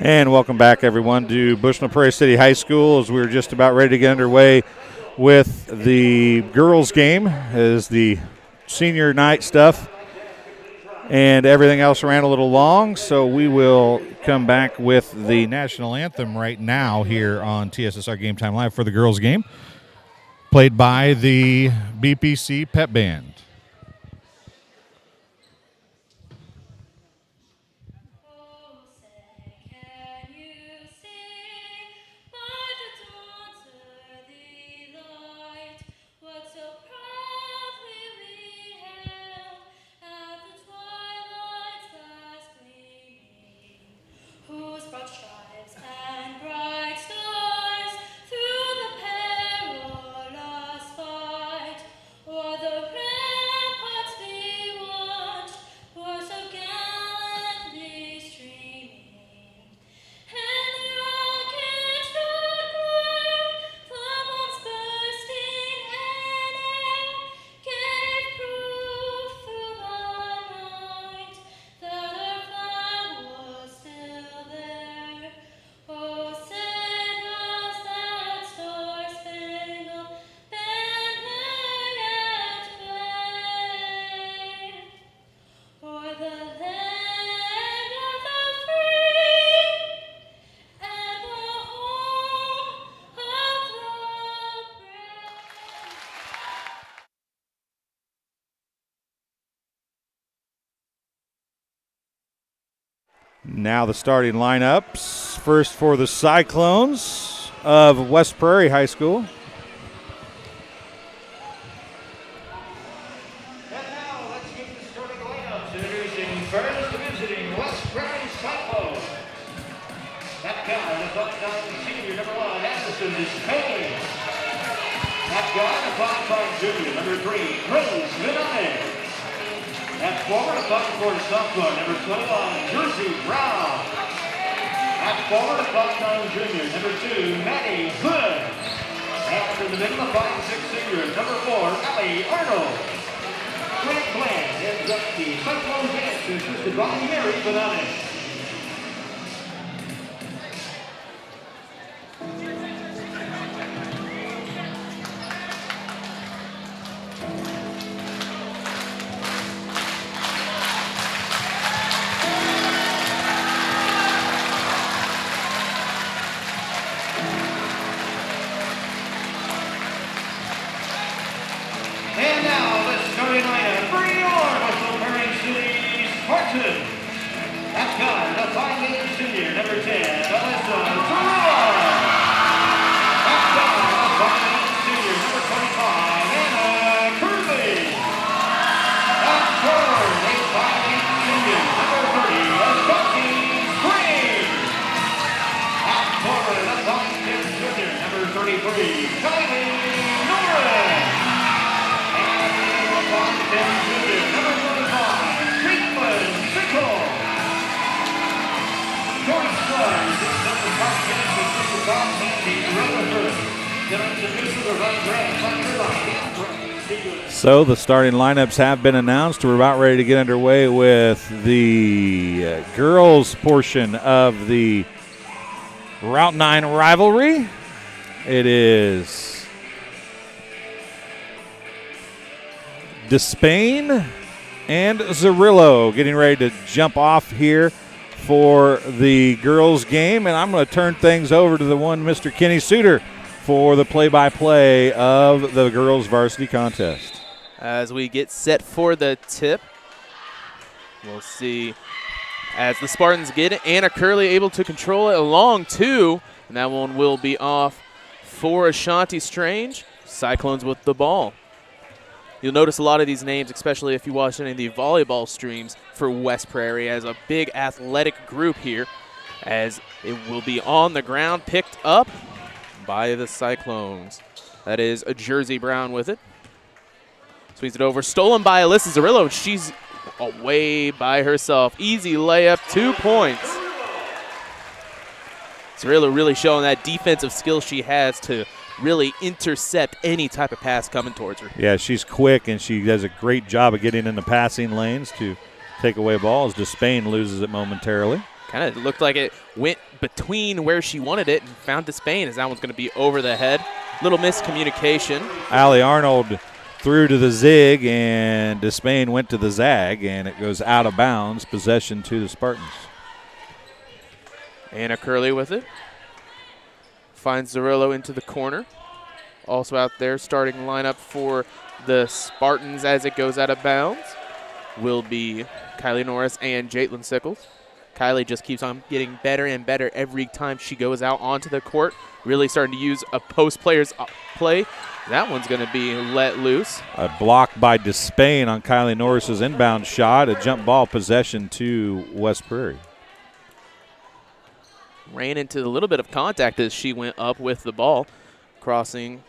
And welcome back, everyone, to Bushnell Prairie City High School as we're just about ready to get underway with the girls' game as the senior night stuff and everything else ran a little long. So we will come back with the national anthem right now here on TSSR Game Time Live for the girls' game, played by the BPC Pep Band. Now the starting lineups. First for the Cyclones of West Prairie High School. And now let's get the starting lineups. Introducing first the visiting West Prairie Cyclones. That guy, the buck-down senior, number 1, Anderson is Payne. That guy, the buck-down junior, number 3, Rosie. At forward, a buck-down sophomore, number 21, Jersey Brown. At forward, a buck-down junior, number 2, Maddie Hood. And in the middle, a 5'6" senior, number 4, Allie Arnold. Greg Bland ends up the Cyclone dance, assisted by Mary Benani. So the starting lineups have been announced. We're about ready to get underway with the girls portion of the Route 9 rivalry. It is Despain and Zerillo getting ready to jump off here for the girls game. And I'm going to turn things over to the one Mr. Kenny Suter for the play-by-play of the girls varsity contest. As we get set for the tip, we'll see as the Spartans get it. Anna Curley able to control it along two, and that one will be off for Ashanti Strange. Cyclones with the ball. You'll notice a lot of these names, especially if you watch any of the volleyball streams for West Prairie, as a big athletic group here, as it will be on the ground, picked up by the Cyclones. That is a Jersey Brown with it. Swings it over, stolen by Alyssa Zerillo, and she's away by herself. Easy layup, 2 points. Zerillo really showing that defensive skill she has to really intercept any type of pass coming towards her. Yeah, she's quick, and she does a great job of getting in the passing lanes to take away balls. Despain loses it momentarily. Kind of looked like it went between where she wanted it and found Despain, as that one's going to be over the head. Little miscommunication. Allie Arnold threw to the zig, and Despain went to the zag, and it goes out of bounds. Possession to the Spartans. Anna Curley with it. Finds Zerillo into the corner. Also out there, starting lineup for the Spartans as it goes out of bounds will be Kylie Norris and Jaitlin Sickles. Kylie just keeps on getting better and better every time she goes out onto the court. Really starting to use a post player's play. That one's going to be let loose. A block by Despain on Kylie Norris's inbound shot. A jump ball possession to West Prairie. Ran into a little bit of contact as she went up with the ball. Crossing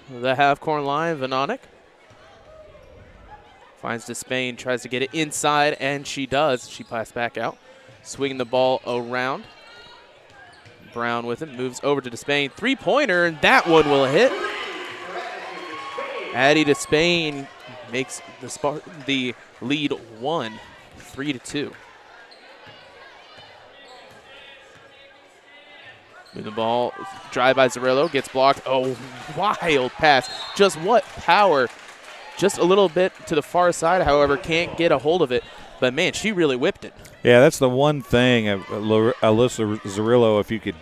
the half-court line, Vanonic. Finds Despain, tries to get it inside, and she does. She passed back out. Swinging the ball around. Brown with it, moves over to Despain. Three-pointer, and that one will hit. Addie Despain makes the lead 3-2. Move the ball, drive by Zerillo, gets blocked. Oh, wild pass. Just what power. Just a little bit to the far side, however, can't get a hold of it. But, man, she really whipped it. Yeah, that's the one thing of Alyssa Zerillo, if you could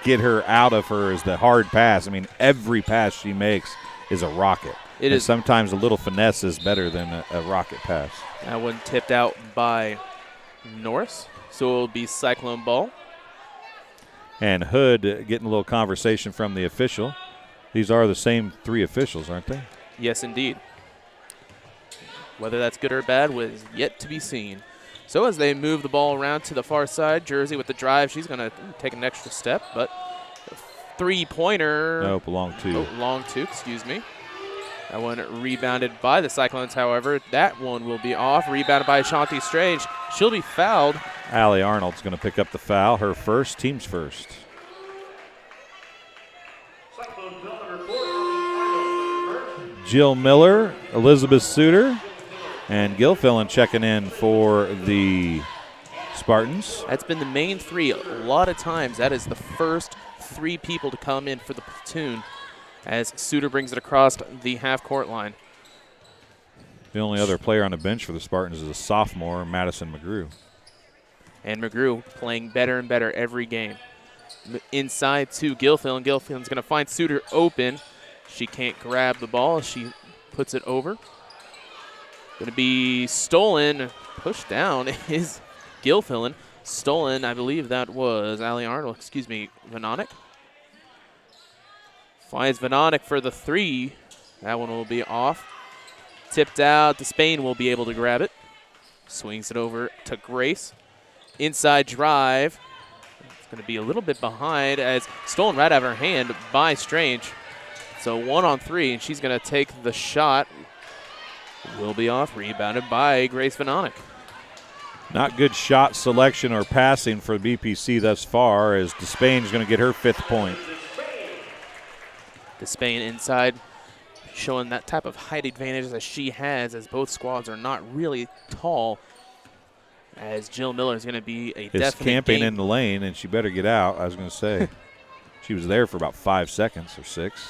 get her out of her, is the hard pass. I mean, every pass she makes is a rocket. It is. Sometimes a little finesse is better than a rocket pass. That one tipped out by Norris, so it will be Cyclone ball. And Hood getting a little conversation from the official. These are the same three officials, aren't they? Yes, indeed. Whether that's good or bad was yet to be seen. So as they move the ball around to the far side, Jersey with the drive, she's going to take an extra step, but three-pointer. Nope, long two. Oh, long two, excuse me. That one rebounded by the Cyclones, however. That one will be off. Rebounded by Ashanti Strange. She'll be fouled. Allie Arnold's going to pick up the foul. Her first, team's first. Jill Miller, Elizabeth Suter, and Gilfillan checking in for the Spartans. That's been the main three. A lot of times that is the first three people to come in for the platoon as Suter brings it across the half-court line. The only other player on the bench for the Spartans is a sophomore, Madison McGrew. And McGrew playing better and better every game. Inside to Gilfillan. Gilfillan's going to find Suter open. She can't grab the ball. She puts it over. Going to be stolen. Pushed down is Gilfillan. Stolen, I believe that was Allie Arnold. Excuse me, Vanonic. Finds Vanonic for the three. That one will be off. Tipped out. Despain will be able to grab it. Swings it over to Grace. Inside drive. It's going to be a little bit behind as stolen right out of her hand by Strange. So 1-on-3, and she's going to take the shot. Will be off. Rebounded by Grace Vanonic. Not good shot selection or passing for BPC thus far, as Despain's going to get her fifth point. Despain inside, showing that type of height advantage that she has, as both squads are not really tall. As Jill Miller is going to be a definite camping game. in the lane, and she better get out. I was going to say, she was there for about 5 seconds or 6.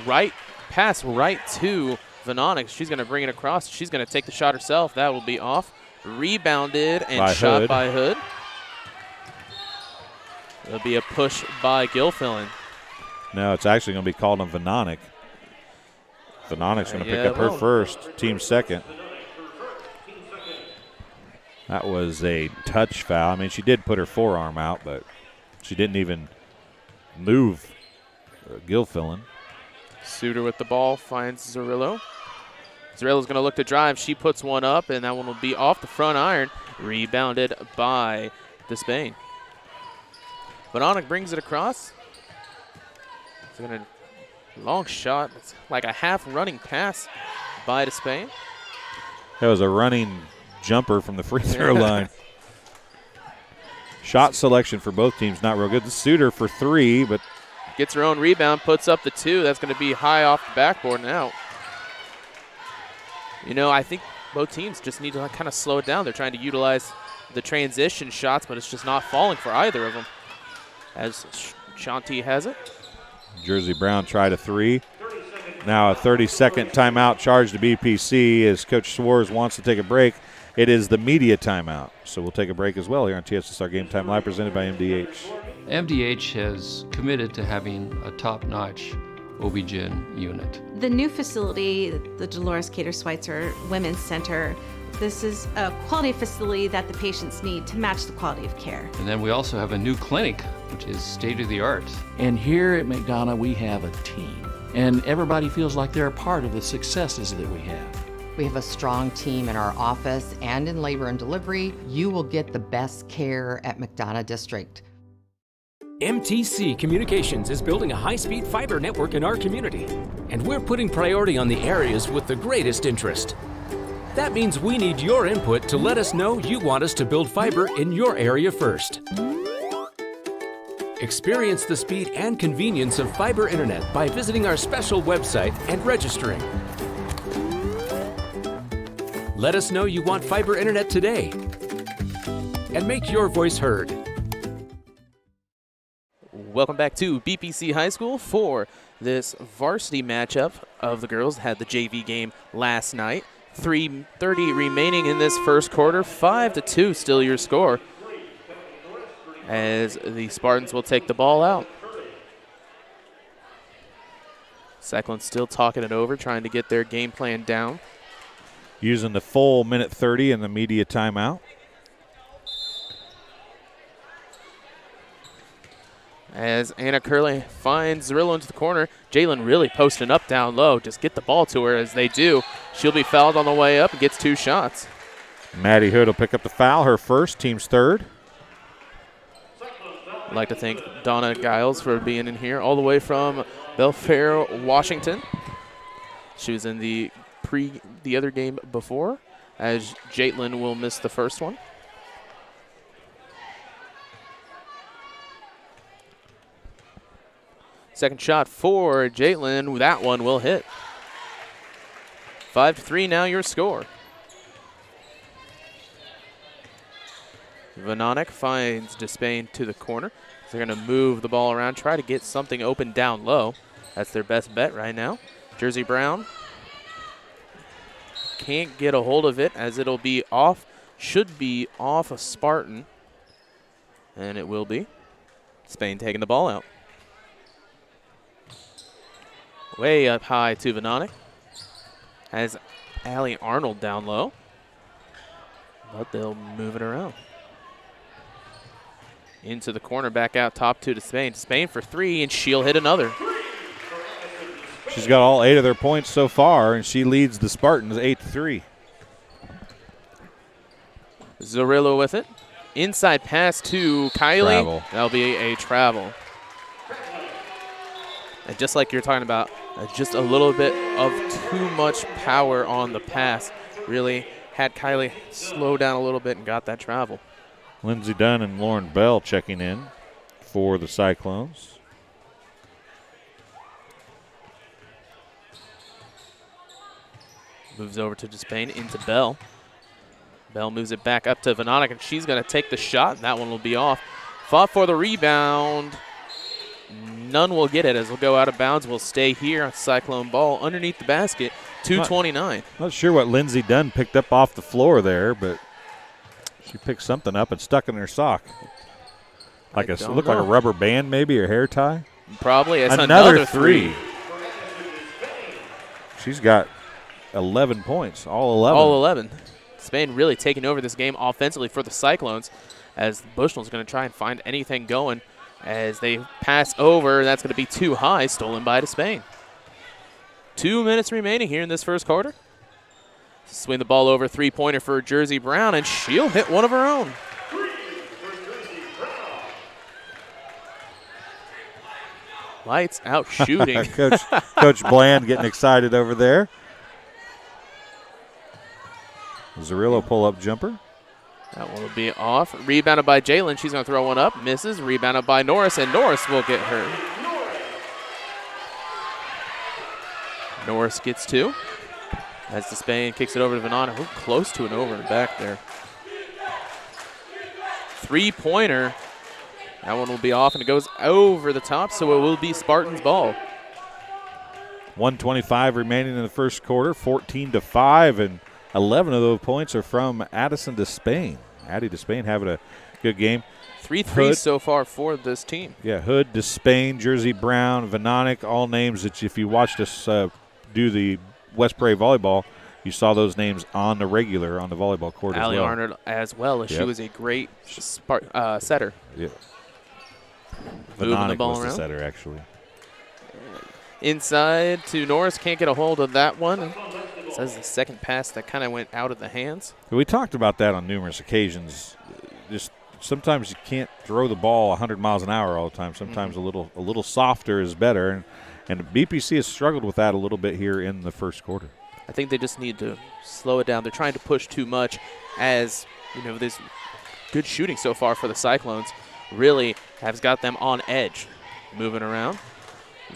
Right, pass right to Vanonic. She's going to bring it across. She's going to take the shot herself. That will be off. Rebounded and by shot Hood. by Hood. It'll be a push by Gilfillan. No, it's actually going to be called on Vanonic. Vanonic's going to pick up her first, team second. That was a touch foul. I mean, she did put her forearm out, but she didn't even move Gilfillan. Suter with the ball finds Zerillo. Zerillo's going to look to drive. She puts one up, and that one will be off the front iron. Rebounded by Despain. Vanonic brings it across. It's going to long shot. It's like a half running pass by Despain. That was a running jumper from the free throw line. Shot selection for both teams not real good. The Suter for 3, but gets her own rebound, puts up the 2. That's going to be high off the backboard and out. You know, I think both teams just need to kind of slow it down. They're trying to utilize the transition shots, but it's just not falling for either of them. As Shanti has it. Jersey Brown tried a 3. Now a 30-second timeout charge to BPC as Coach Swarz wants to take a break. It is the media timeout, so we'll take a break as well here on TSSR Game Time Live, presented by MDH. MDH has committed to having a top-notch OB-GYN unit. The new facility, the Dolores Cater Schweitzer Women's Center, this is a quality facility that the patients need to match the quality of care. And then we also have a new clinic, which is state-of-the-art. And here at McDonough, we have a team, and everybody feels like they're a part of the successes that we have. We have a strong team in our office and in labor and delivery. You will get the best care at McDonough District. MTC Communications is building a high-speed fiber network in our community, and we're putting priority on the areas with the greatest interest. That means we need your input to let us know you want us to build fiber in your area first. Experience the speed and convenience of fiber internet by visiting our special website and registering. Let us know you want fiber internet today and make your voice heard. Welcome back to BPC High School for this varsity matchup of the girls. Had the JV game last night. 3:30 remaining in this first quarter. 5-2 still your score, as the Spartans will take the ball out. Cyclones still talking it over, trying to get their game plan down. Using the full minute 30 in the media timeout. As Anna Curley finds Zerillo into the corner, Jalen really posting up down low. Just get the ball to her as they do. She'll be fouled on the way up and gets 2 shots. Maddie Hood will pick up the foul, her first, team's third. I'd like to thank Donna Giles for being in here all the way from Belfair, Washington. She was in the other game before, as Jalen will miss the first one. Second shot for Jalen. That one will hit. 5-3 now your score. Vanonic finds Despain to the corner. They're going to move the ball around, try to get something open down low. That's their best bet right now. Jersey Brown can't get a hold of it, as it'll be off, should be off a Spartan. And it will be. Spain taking the ball out. Way up high to Vanonic. Has Allie Arnold down low. But they'll move it around. Into the corner, back out top 2 to Spain. Spain for 3, and she'll hit another. She's got all 8 of their points so far, and she leads the Spartans 8-3. Zorillo with it. Inside pass to Kylie. Travel. That'll be a travel. And just like you're talking about, just a little bit of too much power on the pass. Really had Kylie slow down a little bit and got that travel. Lindsey Dunn and Lauren Bell checking in for the Cyclones. Moves over to Despain, into Bell. Bell moves it back up to Vanonic, and she's going to take the shot. That one will be off. Fought for the rebound. None will get it as we'll go out of bounds. We'll stay here on Cyclone ball underneath the basket. 2:29. Not sure what Lindsey Dunn picked up off the floor there, but she picked something up and stuck in her sock. Like it looked like a rubber band maybe, or hair tie. Probably. It's another 3. She's got 11 points, all 11. All 11. Spain really taking over this game offensively for the Cyclones, as Bushnell's going to try and find anything going as they pass over. That's going to be too high, stolen by Despain. 2 minutes remaining here in this first quarter. Swing the ball over, 3-pointer for Jersey Brown, and she'll hit one of her own. Lights out shooting. Coach Bland getting excited over there. Zerillo pull-up jumper. That one will be off. Rebounded by Jalen. She's going to throw one up. Misses. Rebounded by Norris, and Norris will get her. Norris gets 2. As Despain kicks it over to Vanana. We're close to an over and back there. Three-pointer. That one will be off, and it goes over the top, so it will be Spartans' ball. 1:25 remaining in the first quarter, 14-5, and 11 of those points are from Addison Despain. Addie Despain having a good game. 3 threes so far for this team. Yeah, Hood, Despain, Jersey Brown, Vanonic, all names that if you watched us do the West Prairie volleyball, you saw those names on the regular on the volleyball court Allie as well. Arnold as well, as she was a great setter. Yeah. Moving the Vanonic ball was around. the setter, actually. Inside to Norris, can't get a hold of that one. Says the second pass that kind of went out of the hands. We talked about that on numerous occasions. Just sometimes you can't throw the ball 100 miles an hour all the time. Sometimes a little softer is better, and BPC has struggled with that a little bit here in the first quarter. I think they just need to slow it down. They're trying to push too much, as this good shooting so far for the Cyclones really has got them on edge. Moving around.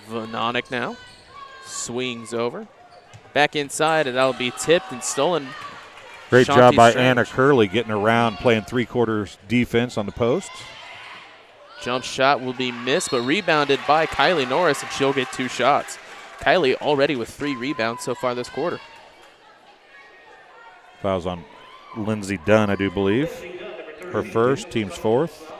Vanonic now swings over. Back inside, and that'll be tipped and stolen. Great Shanti job by Strange. Anna Curley getting around, playing three-quarters defense on the post. Jump shot will be missed, but rebounded by Kylie Norris, and she'll get 2 shots. Kylie already with 3 rebounds so far this quarter. Fouls on Lindsey Dunn, I do believe. Her first, team's fourth.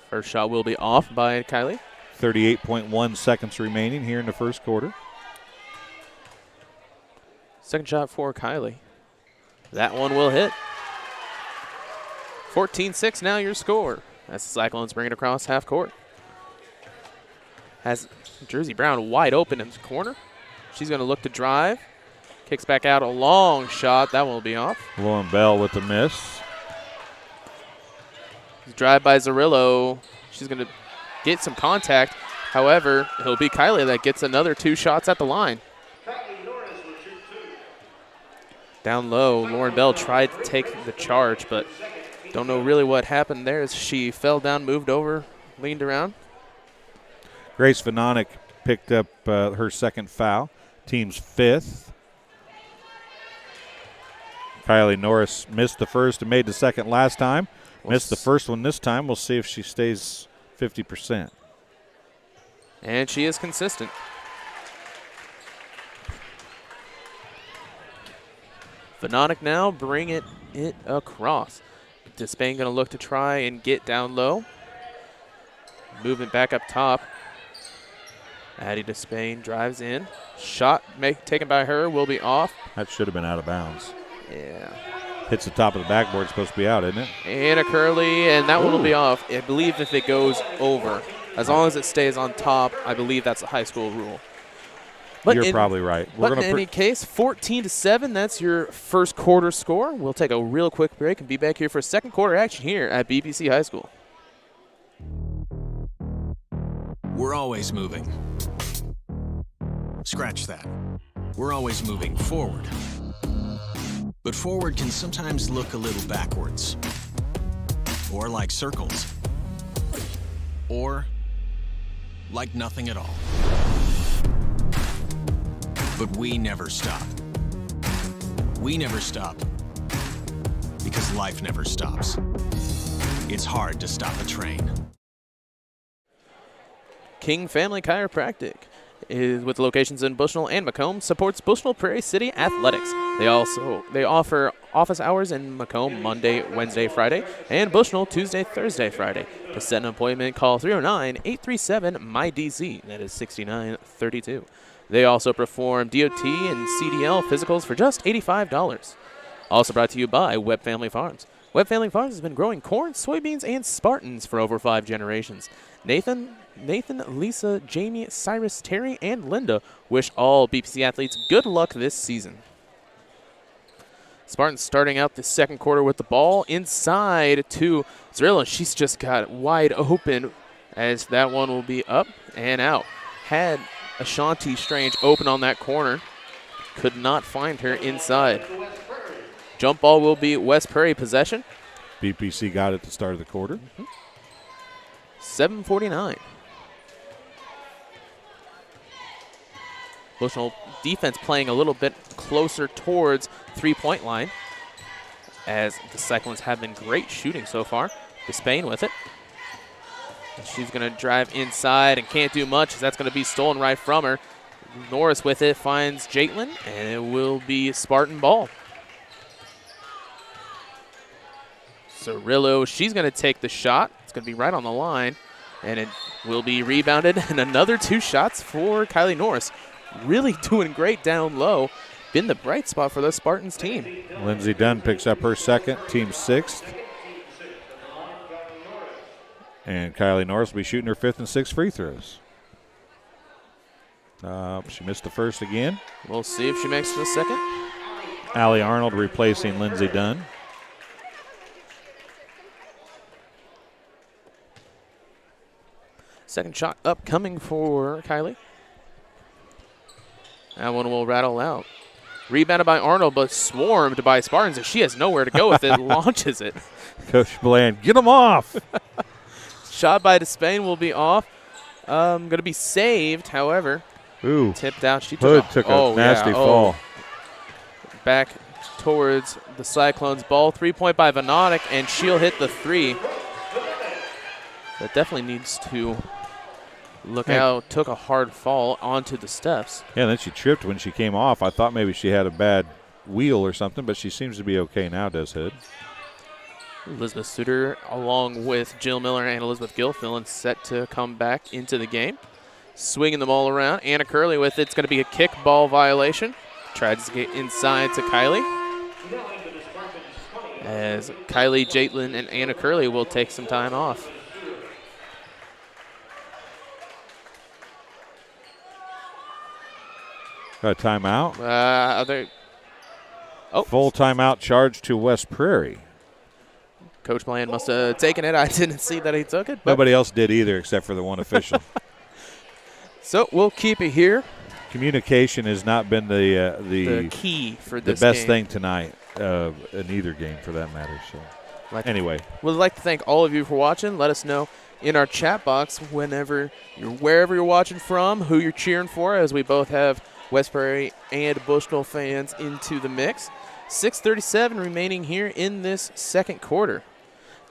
First shot will be off by Kylie. 38.1 seconds remaining here in the first quarter. Second shot for Kylie. That one will hit. 14-6 now your score. As the Cyclones bring it across half court. Has Jersey Brown wide open in the corner. She's going to look to drive. Kicks back out a long shot. That will be off. Lauren Bell with the miss. Drive by Zarillo. She's going to get some contact. However, it'll be Kylie that gets another 2 shots at the line. Down low, Lauren Bell tried to take the charge, but don't know really what happened there as she fell down, moved over, leaned around. Grace Vanonic picked up her second foul. Team's 5th. Kylie Norris missed the first and made the second last time. Missed the first one this time. We'll see if she stays 50%. And she is consistent. Vanonic now bring it across. Despain going to look to try and get down low. Movement back up top. Addie Despain drives in. Shot taken by her will be off. That should have been out of bounds. Yeah. Hits the top of the backboard. Supposed to be out, isn't it? Anna Curley, and that one will be off. I believe if it goes over, as long as it stays on top, I believe that's a high school rule. But You're probably right. But in any case, 14-7, that's your first quarter score. We'll take a real quick break and be back here for second quarter action here at BPC High School. We're always moving. Scratch that. We're always moving forward. But forward can sometimes look a little backwards. Or like circles. Or like nothing at all. But we never stop. We never stop. Because life never stops. It's hard to stop a train. King Family Chiropractic is with locations in Bushnell and Macomb, supports Bushnell Prairie City Athletics. They offer office hours in Macomb Monday, Wednesday, Friday, and Bushnell Tuesday, Thursday, Friday. To set an appointment, call 309-837-MY-DC. That is 6932. They also perform DOT and CDL physicals for just $85. Also brought to you by Webb Family Farms. Webb Family Farms has been growing corn, soybeans, and Spartans for over 5 generations. Nathan, Lisa, Jamie, Cyrus, Terry, and Linda wish all BPC athletes good luck this season. Spartans starting out the second quarter with the ball inside to Zerilla. She's just got wide open as that one will be up and out. Had Ashanti Strange open on that corner. Could not find her inside. Jump ball will be West Prairie possession. BPC got it at the start of the quarter. 7:49. Bushnell defense playing a little bit closer towards three-point line, as the Cyclones have been great shooting so far. Despain with it. And she's going to drive inside and can't do much, as that's going to be stolen right from her. Norris with it finds Jaitlin, and it will be Spartan ball. Cirillo, she's going to take the shot. It's going to be right on the line, and it will be rebounded. And another 2 shots for Kylie Norris. Really doing great down low. Been the bright spot for the Spartans team. Lindsey Dunn picks up her second, team 6th. And Kylie Norris will be shooting her 5th and 6th free throws. She missed the first again. We'll see if she makes the second. Allie Arnold replacing Lindsey Dunn. Second shot upcoming for Kylie. That one will rattle out. Rebounded by Arnold, but swarmed by Spartans, as she has nowhere to go with it. Launches it. Coach Bland, get them off. Shot by Despain will be off. Going to be saved, however. Ooh. Tipped out. She Hood took a nasty fall. Back towards the Cyclones ball. 3-point by Vanotic, and she'll hit the 3. That definitely needs to look out. Took a hard fall onto the steps. Yeah, and then she tripped when she came off. I thought maybe she had a bad wheel or something, but she seems to be okay now, does Hood. Elizabeth Suter, along with Jill Miller and Elizabeth Gilfillan, set to come back into the game. Swinging them all around. Anna Curley with it. It's going to be a kick ball violation. Tried to get inside to Kylie. As Kylie, Jaitlin, and Anna Curley will take some time off. Got a timeout. Full timeout charge to West Prairie. Coach Bland must have taken it. I didn't see that he took it. Nobody else did either except for the one official. So we'll keep it here. Communication has not been the key for this the best game. thing tonight in either game for that matter. So anyway, we'd like to thank all of you for watching. Let us know in our chat box wherever you're watching from, who you're cheering for, as we both have West Prairie and Bushnell fans into the mix. 6:37 remaining here in this second quarter.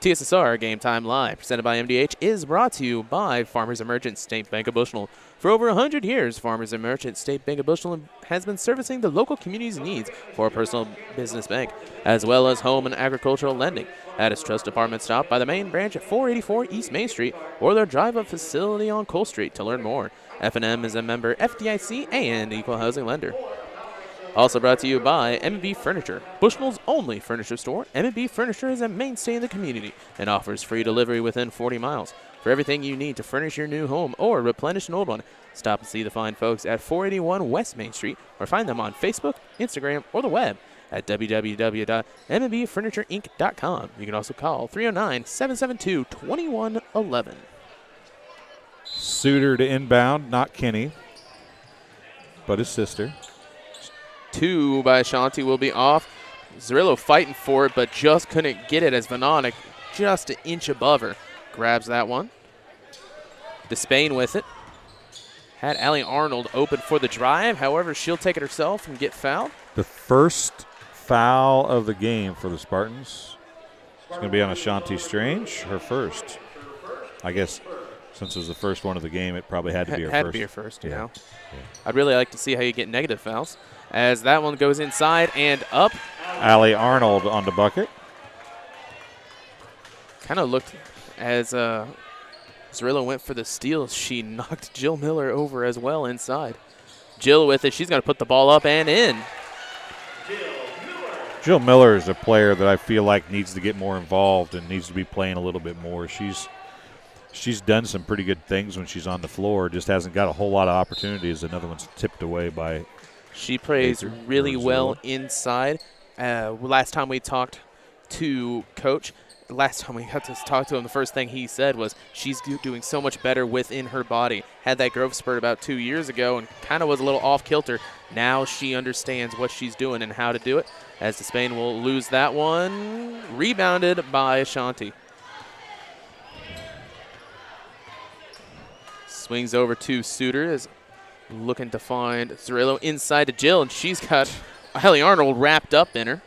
TSSR Game Time Live, presented by MDH, is brought to you by Farmers and Merchants State Bank of Bushnell. For over 100 years, Farmers and Merchants State Bank of Bushnell has been servicing the local community's needs for a personal business bank, as well as home and agricultural lending. At its trust department, stop by the main branch at 484 East Main Street or their drive-up facility on Cole Street to learn more. F&M is a member FDIC and equal housing lender. Also brought to you by M&B Furniture, Bushnell's only furniture store. M&B Furniture is a mainstay in the community and offers free delivery within 40 miles. For everything you need to furnish your new home or replenish an old one, stop and see the fine folks at 481 West Main Street or find them on Facebook, Instagram, or the web at www.mbfurniturinc.com. You can also call 309-772-2111. Suter to inbound, not Kenny, but his sister. 2 by Shanti will be off. Zerillo fighting for it, but just couldn't get it as Vanotic, just an inch above her, grabs that one. Despain with it. Had Allie Arnold open for the drive. However, she'll take it herself and get fouled. The first foul of the game for the Spartans. It's going to be on Ashanti Strange, her first. I guess since it was the first one of the game, it probably had to be her first. Had to be her first, you know. Yeah. I'd really like to see how you get negative fouls. As that one goes inside and up. Allie Arnold on the bucket. Kind of looked as Zerillo went for the steal. She knocked Jill Miller over as well inside. Jill with it. She's going to put the ball up and in. Jill Miller is a player that I feel like needs to get more involved and needs to be playing a little bit more. She's done some pretty good things when she's on the floor. Just hasn't got a whole lot of opportunities. Another one's tipped away by. She plays really well inside. Last time we talked to Coach, last time we got to talk to him, the first thing he said was she's doing so much better within her body. Had that growth spurt about 2 years ago and kind of was a little off kilter. Now she understands what she's doing and how to do it. As Despain will lose that one. Rebounded by Ashanti. Swings over to Suter as looking to find Zerillo inside to Jill, and she's got Hallie Arnold wrapped up in her.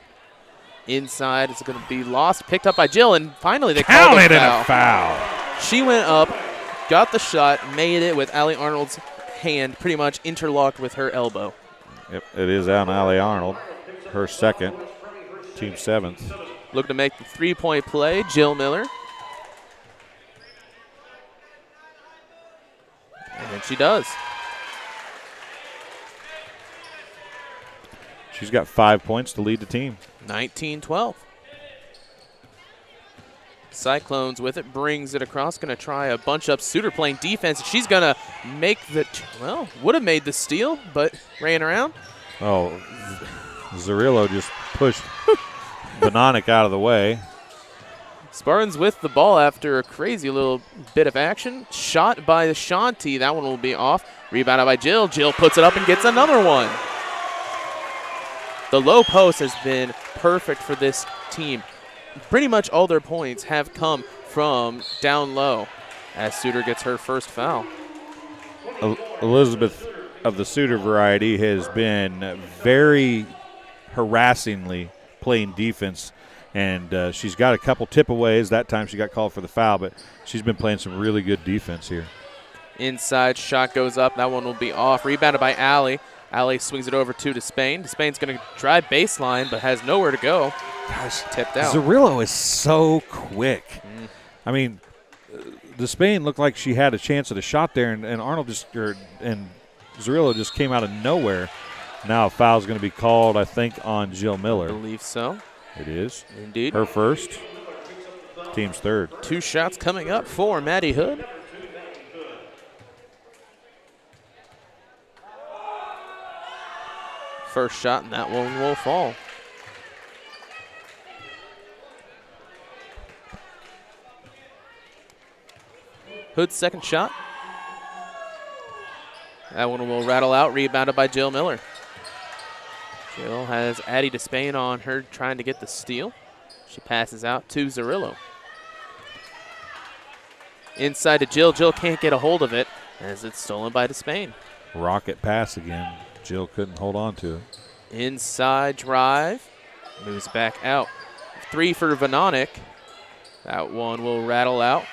Inside, it's going to be lost, picked up by Jill, and finally they called a foul. She went up, got the shot, made it with Hallie Arnold's hand pretty much interlocked with her elbow. Yep, it is on Hallie Arnold, her second, team 7th. Looking to make the three-point play, Jill Miller. And she does. She's got 5 points to lead the team. 19-12. Cyclones with it, brings it across, going to try a bunch-up Suter playing defense. She's going to make the, well, would have made the steal, but ran around. Oh, Zerillo just pushed Bonanik out of the way. Spartans with the ball after a crazy little bit of action. Shot by Ashanti. That one will be off. Rebounded by Jill. Jill puts it up and gets another one. The low post has been perfect for this team. Pretty much all their points have come from down low as Suter gets her first foul. Elizabeth of the Suter variety has been very harassingly playing defense, and she's got a couple tip-aways. That time she got called for the foul, but she's been playing some really good defense here. Inside shot goes up. That one will be off. Rebounded by Allie. Allie swings it over to Despain. Despain's going to drive baseline, but has nowhere to go. Gosh, tipped out. Zerillo is so quick. I mean, Despain looked like she had a chance at a shot there, and Arnold and Zerillo just came out of nowhere. Now a foul's going to be called, I think, on Jill Miller. I believe so. It is. Indeed. Her first. Team's third. 2 shots coming up for Maddie Hood. First shot, and that one will fall. Hood's second shot. That one will rattle out, rebounded by Jill Miller. Jill has Addie Despain on her trying to get the steal. She passes out to Zerillo. Inside to Jill. Jill can't get a hold of it as it's stolen by Despain. Rocket pass again. Jill couldn't hold on to it. Inside drive. Moves back out. 3 for Vononik. That one will rattle out.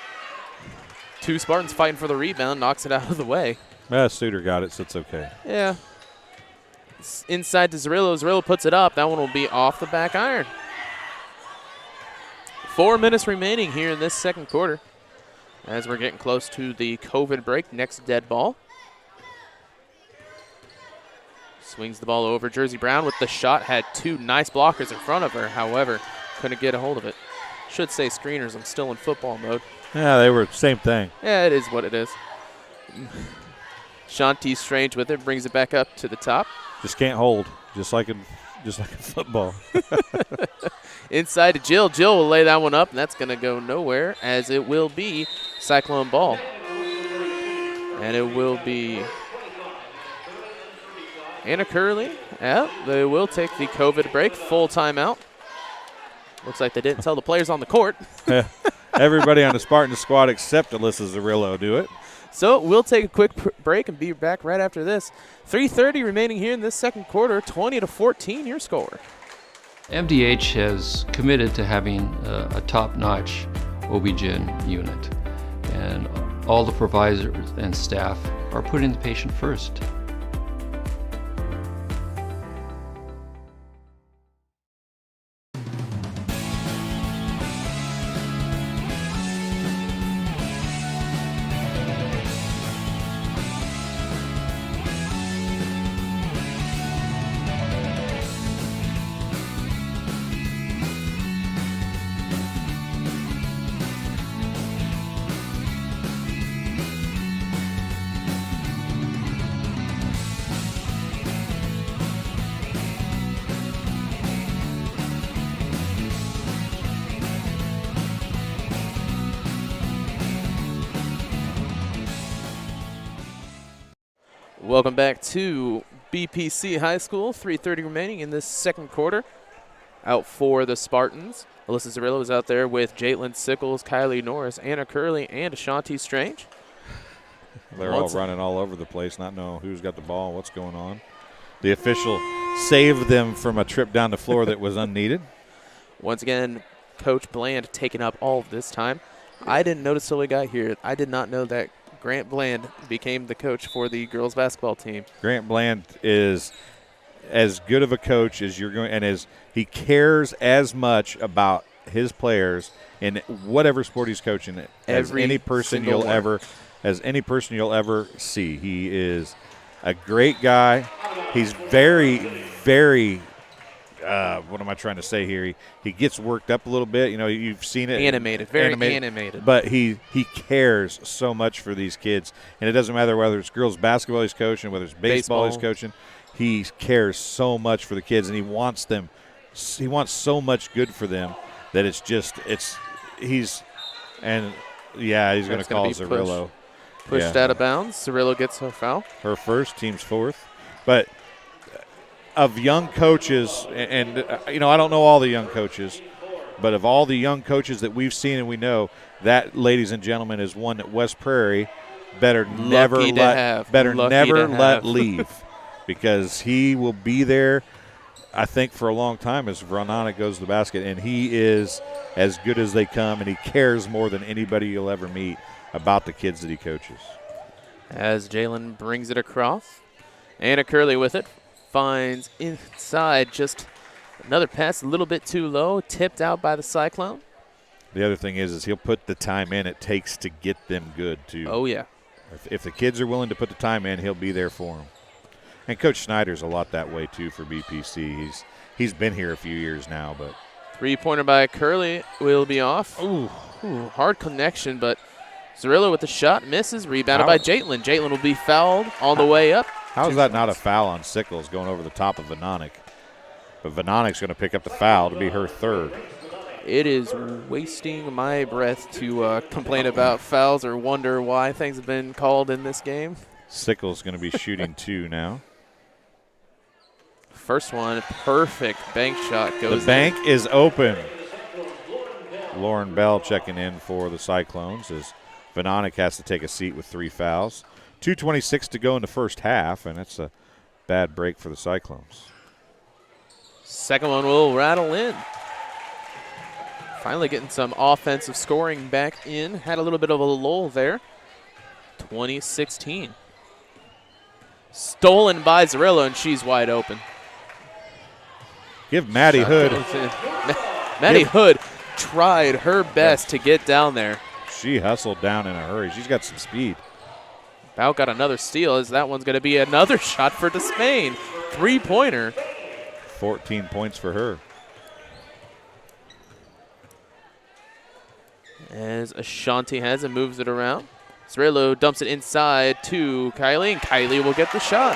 2 Spartans fighting for the rebound. Knocks it out of the way. Suter got it, so it's okay. Yeah. Inside to Zerillo. Zerillo puts it up. That one will be off the back iron. 4 minutes remaining here in this second quarter as we're getting close to the COVID break. Next dead ball. Swings the ball over. Jersey Brown with the shot. Had 2 nice blockers in front of her. However, couldn't get a hold of it. Should say screeners. I'm still in football mode. Yeah, they were same thing. Yeah, it is what it is. Shanti Strange with it. Brings it back up to the top. Just can't hold. Just like in football. Inside to Jill. Jill will lay that one up, and that's going to go nowhere as it will be Cyclone ball. And it will be Anna Curley. Yeah, they will take the COVID break. Full timeout. Looks like they didn't tell the players on the court. Everybody on the Spartan squad except Alyssa Zerillo do it. So we'll take a quick break and be back right after this. 3:30 remaining here in this second quarter. 20-14 your score. MDH has committed to having a top-notch OB-GYN unit, and all the providers and staff are putting the patient first. Welcome back to BPC High School. 3:30 remaining in this second quarter. Out for the Spartans. Alyssa Zerillo is out there with Jaitlin Sickles, Kylie Norris, Anna Curley, and Ashanti Strange. They're all running all over the place, not knowing who's got the ball, what's going on. The official saved them from a trip down the floor that was unneeded. Once again, Coach Bland taking up all of this time. I didn't notice till we got here. I did not know that Grant Bland became the coach for the girls basketball team. Grant Bland is as good of a coach as you're going, and he cares as much about his players in whatever sport he's coaching it as any person you'll ever see. He is a great guy. He's very, very. What am I trying to say here? He gets worked up a little bit. You know, you've seen it. Very animated. But he cares so much for these kids. And it doesn't matter whether it's girls basketball he's coaching, whether it's baseball he's coaching. He cares so much for the kids, and he wants so much good for them that he's going to call Zerillo. Pushed out of bounds. Zerillo gets her foul. Her first, team's fourth. But of young coaches, and I don't know all the young coaches, but of all the young coaches that we've seen and we know, that, ladies and gentlemen, is one that West Prairie better never let leave, because he will be there, I think, for a long time as Vranana goes to the basket, and he is as good as they come, and he cares more than anybody you'll ever meet about the kids that he coaches. As Jalen brings it across, Anna Curley with it. Finds inside, just another pass a little bit too low, tipped out by the Cyclone. The other thing is he'll put the time in it takes to get them good, too. Oh, yeah. If the kids are willing to put the time in, he'll be there for them. And Coach Snyder's a lot that way, too, for BPC. He's been here a few years now. But three-pointer by Curley will be off. Ooh, hard connection, but Zerillo with the shot misses, rebounded by Jaitlin. Jaitlin will be fouled on the way up. How is that not a foul on Sickles going over the top of Vanonic? But Vanonic's going to pick up the foul to be her third. It is wasting my breath to complain about fouls or wonder why things have been called in this game. Sickles going to be shooting 2 now. First one, perfect bank shot goes The bank is open. Lauren Bell checking in for the Cyclones as Vanonic has to take a seat with 3 fouls. 2:26 to go in the first half, and it's a bad break for the Cyclones. Second one will rattle in. Finally getting some offensive scoring back in. Had a little bit of a lull there. 2016. Stolen by Zerillo, and she's wide open. Give Maddie Hood. Maddie Hood tried her best to get down there. She hustled down in a hurry. She's got some speed. About got another steal, as that one's going to be another shot for Despain. 3-pointer. 14 points for her. As Ashanti has it, moves it around. Zerillo dumps it inside to Kylie, and Kylie will get the shot.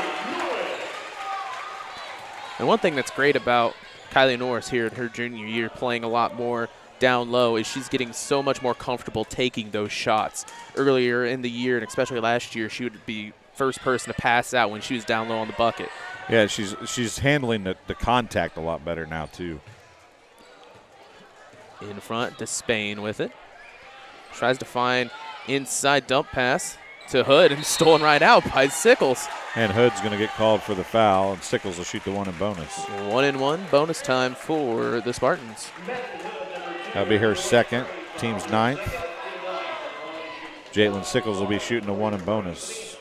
And one thing that's great about Kylie Norris here in her junior year, playing a lot more down low, is she's getting so much more comfortable taking those shots. Earlier in the year, and especially last year, she would be first person to pass out when she was down low on the bucket. Yeah, she's handling the contact a lot better now, too. In front, Despain with it. Tries to find inside dump pass to Hood, and stolen right out by Sickles. And Hood's going to get called for the foul, and Sickles will shoot the 1 in bonus. 1-and-1 bonus time for the Spartans. That'll be her second, team's 9th. Jaitlin Sickles will be shooting a 1 in bonus.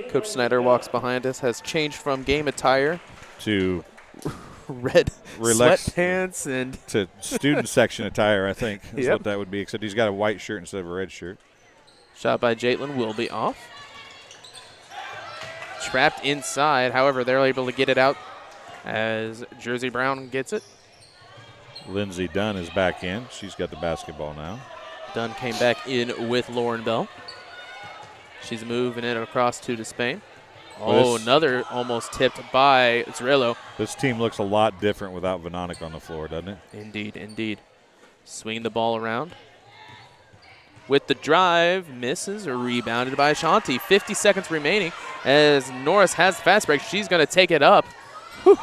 Coach Snyder walks behind us, has changed from game attire to red sweatpants and to student section attire, I think is what that would be, except he's got a white shirt instead of a red shirt. Shot by Jaitlin will be off. Trapped inside, however, they're able to get it out as Jersey Brown gets it. Lindsey Dunn is back in. She's got the basketball now. Dunn came back in with Lauren Bell. She's moving it across to Despain. Oh, another almost tipped by Zerillo. This team looks a lot different without Vanonic on the floor, doesn't it? Indeed, indeed. Swinging the ball around. with the drive, misses, or rebounded by Ashanti. 50 seconds remaining as Norris has the fast break. She's going to take it up. Whew.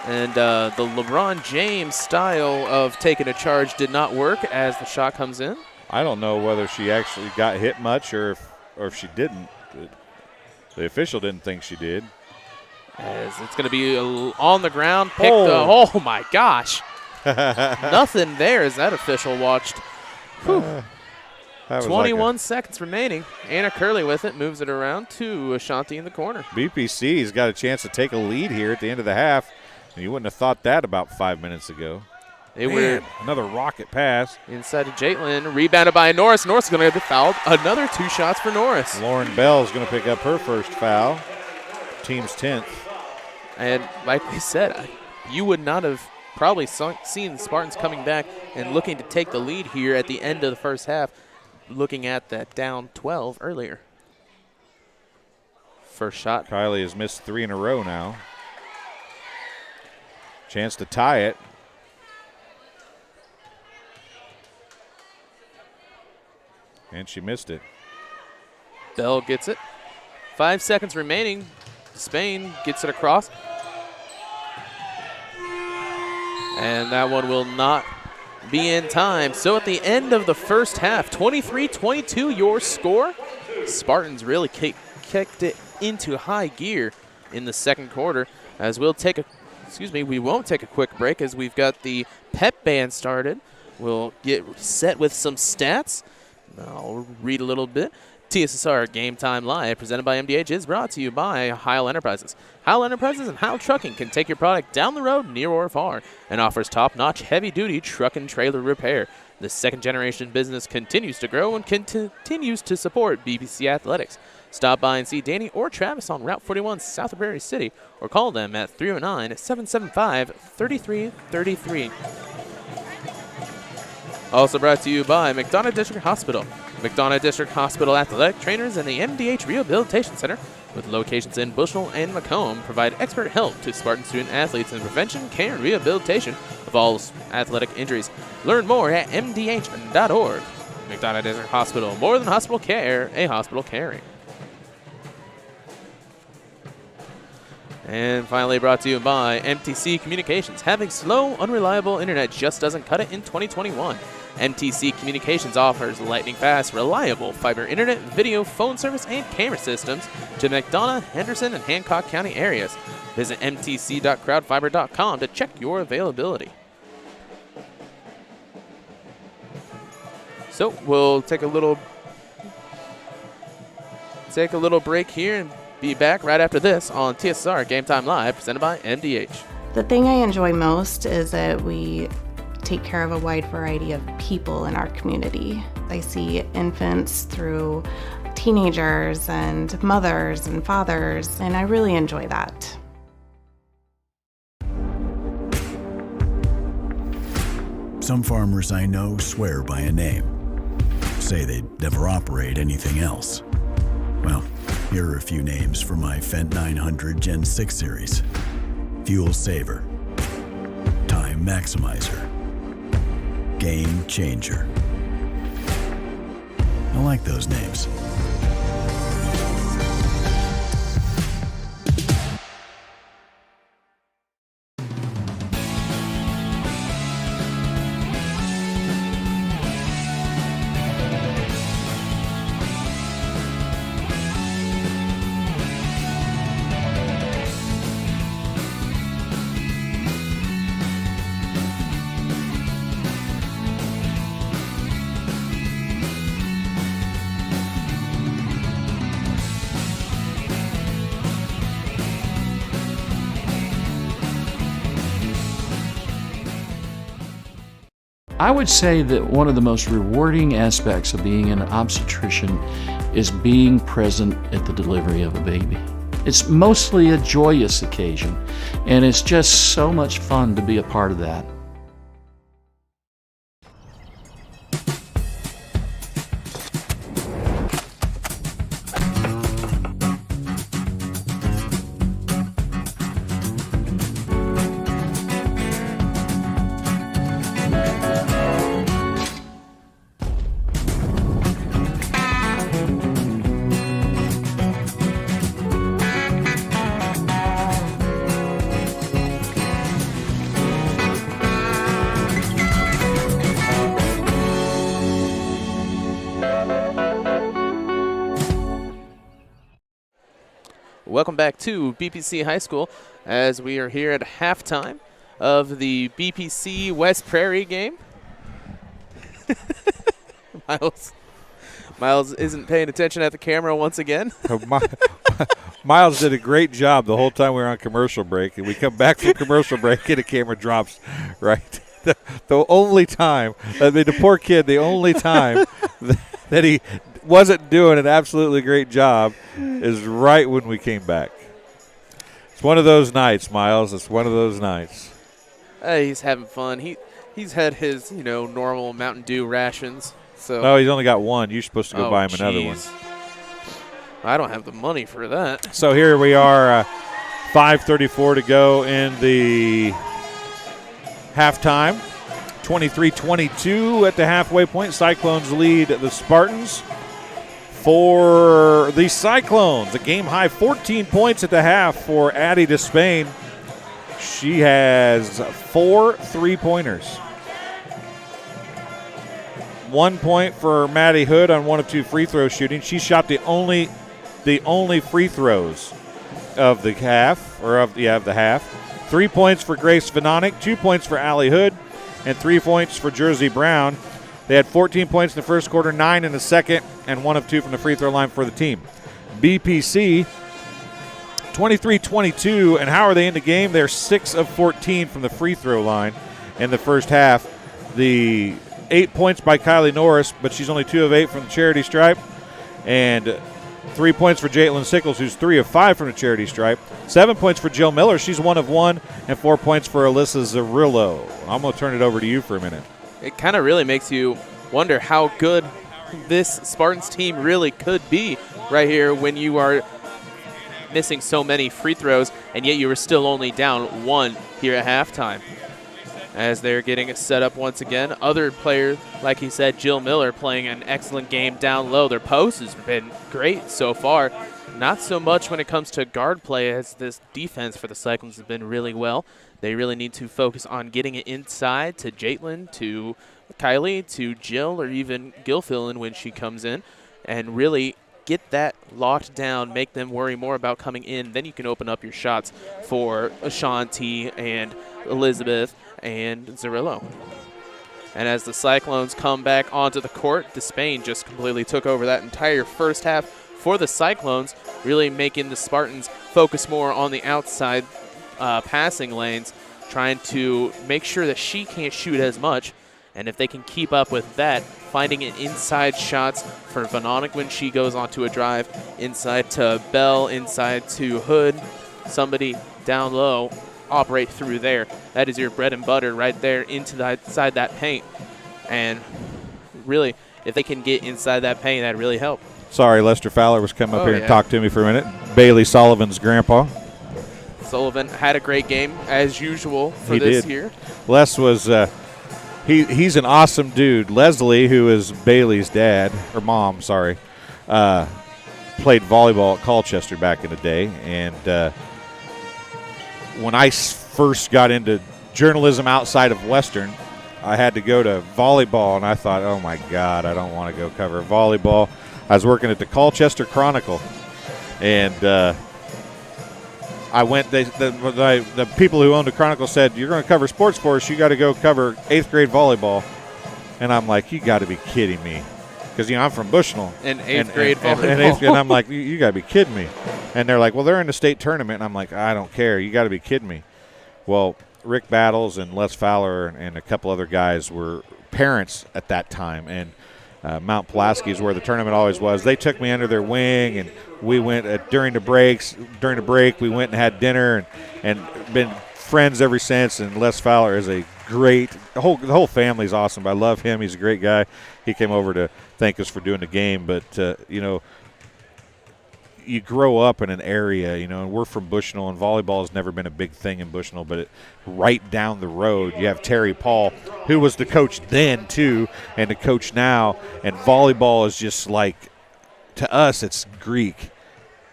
And the LeBron James style of taking a charge did not work as the shot comes in. I don't know whether she actually got hit much or if she didn't. The official didn't think she did. As it's going to be on the ground, picked up. Oh, my gosh. Nothing there as that official watched. 21 seconds remaining. Anna Curley with it, moves it around to Ashanti in the corner. BPC's got a chance to take a lead here at the end of the half, and you wouldn't have thought that about 5 minutes ago. Another rocket pass. Inside to Jaitlin, rebounded by Norris. Norris is going to get fouled. Another 2 shots for Norris. Lauren Bell's going to pick up her first foul. Team's 10th. And like we said, you would not have probably seen the Spartans coming back and looking to take the lead here at the end of the first half, looking at that down 12 earlier. First shot. Kylie has missed 3 in a row now. Chance to tie it. And she missed it. Bell gets it. 5 seconds remaining. Spain gets it across. And that one will not be in time. So at the end of the first half, 23-22 your score. Spartans really kicked it into high gear in the second quarter. As we won't take a quick break as we've got the pep band started. We'll get set with some stats. I'll read a little bit. TSSR Game Time Live, presented by MDH, is brought to you by Heil Enterprises. Heil Enterprises and Heil Trucking can take your product down the road, near or far, and offers top-notch, heavy-duty truck and trailer repair. The second-generation business continues to grow and continues to support BBC Athletics. Stop by and see Danny or Travis on Route 41 south of Prairie City, or call them at 309-775-3333. Also brought to you by McDonough District Hospital. McDonough District Hospital athletic trainers and the MDH Rehabilitation Center, with locations in Bushnell and Macomb, provide expert help to Spartan student athletes in prevention, care, and rehabilitation of all athletic injuries. Learn more at mdh.org. McDonough District Hospital, more than hospital care, a hospital caring. And finally brought to you by MTC Communications. Having slow, unreliable internet just doesn't cut it in 2021. MTC Communications offers lightning-fast, reliable fiber internet, video, phone service, and camera systems to McDonough, Henderson, and Hancock County areas. Visit mtc.crowdfiber.com to check your availability. So we'll take a little break here and be back right after this on TSR Game Time Live, presented by MDH. The thing I enjoy most is that we take care of a wide variety of people in our community. I see infants through teenagers and mothers and fathers, and I really enjoy that. Some farmers I know swear by a name, say they'd never operate anything else. Well, here are a few names for my Fendt 900 Gen 6 series. Fuel Saver, Time Maximizer, Game Changer. I like those names. I would say that one of the most rewarding aspects of being an obstetrician is being present at the delivery of a baby. It's mostly a joyous occasion, and it's just so much fun to be a part of that. welcome back to BPC High School as we are here at halftime of the BPC West Prairie game. Miles isn't paying attention at the camera once again. Miles did a great job the whole time we were on commercial break, and we come back from commercial break and the camera drops right. The only time, the poor kid, the only time that he wasn't doing an absolutely great job is right when we came back. It's one of those nights, Miles. It's one of those nights. He's having fun. He's had his, normal Mountain Dew rations. So. No, he's only got one. You're supposed to go buy him another one. I don't have the money for that. So here we are, 5:34 to go in the halftime. 23-22 at the halfway point. Cyclones lead the Spartans. For the Cyclones, a game-high 14 points at the half for Addie Despain. She has 4 3-pointers. 1 point for Maddie Hood on 1 of 2 free throw shooting. She shot the only free throws of the half, of the half. 3 points for Grace Vanonic, 2 points for Allie Hood, and 3 points for Jersey Brown. They had 14 points in the first quarter, 9 in the second, and 1 of 2 from the free throw line for the team. BPC, 23-22, and how are they in the game? They're 6 of 14 from the free throw line in the first half. The 8 points by Kylie Norris, but she's only 2 of 8 from the charity stripe. And 3 points for Jaitlin Sickles, who's 3 of 5 from the charity stripe. 7 points for Jill Miller. She's 1 of 1. And 4 points for Alyssa Zarillo. I'm going to turn it over to you for a minute. It kind of really makes you wonder how good this Spartans team really could be right here when you are missing so many free throws, and yet you were still only down 1 here at halftime. As they're getting it set up once again. Other players, like he said, Jill Miller playing an excellent game down low. Their post has been great so far. Not so much when it comes to guard play, as this defense for the Cyclones has been really well. They really need to focus on getting it inside to Jaitlin, to Kylie, to Jill, or even Gilfillan when she comes in, and really get that locked down, make them worry more about coming in. Then you can open up your shots for Ashanti and Elizabeth and Zarillo. And as the Cyclones come back onto the court, Despain just completely took over that entire first half for the Cyclones, really making the Spartans focus more on the outside passing lanes, trying to make sure that she can't shoot as much. And if they can keep up with that, finding an inside shots for Vanonic when she goes onto a drive, inside to Bell, inside to Hood, somebody down low, operate through there. That is your bread and butter right there inside that paint. And really, if they can get inside that paint, that'd really help. Sorry, Lester Fowler was coming up here and talk to me for a minute. Bailey Sullivan's grandpa. Sullivan had a great game, as usual, for this year. Les was he's an awesome dude. Leslie, who is Bailey's dad, or mom, sorry, played volleyball at Colchester back in the day. And when I first got into journalism outside of Western, I had to go to volleyball, and I thought, oh, my God, I don't want to go cover volleyball. I was working at the Colchester Chronicle, and I went. The people who owned the Chronicle said, "You're going to cover sports for us. You got to go cover 8th grade volleyball." And I'm like, "You got to be kidding me," because I'm from Bushnell. And 8th grade volleyball. And I'm like, "You got to be kidding me." And they're like, "Well, they're in the state tournament." And I'm like, "I don't care. You got to be kidding me." Well, Rick Battles and Les Fowler and a couple other guys were parents at that time, and Mount Pulaski is where the tournament always was. They took me under their wing, and we went during the break, we went and had dinner and been friends ever since. And Les Fowler is a great – the whole family's awesome. I love him. He's a great guy. He came over to thank us for doing the game. But, you grow up in an area, and we're from Bushnell, and volleyball has never been a big thing in Bushnell, but right down the road, you have Terry Paul, who was the coach then, too, and the coach now, and volleyball is just like, to us, it's Greek,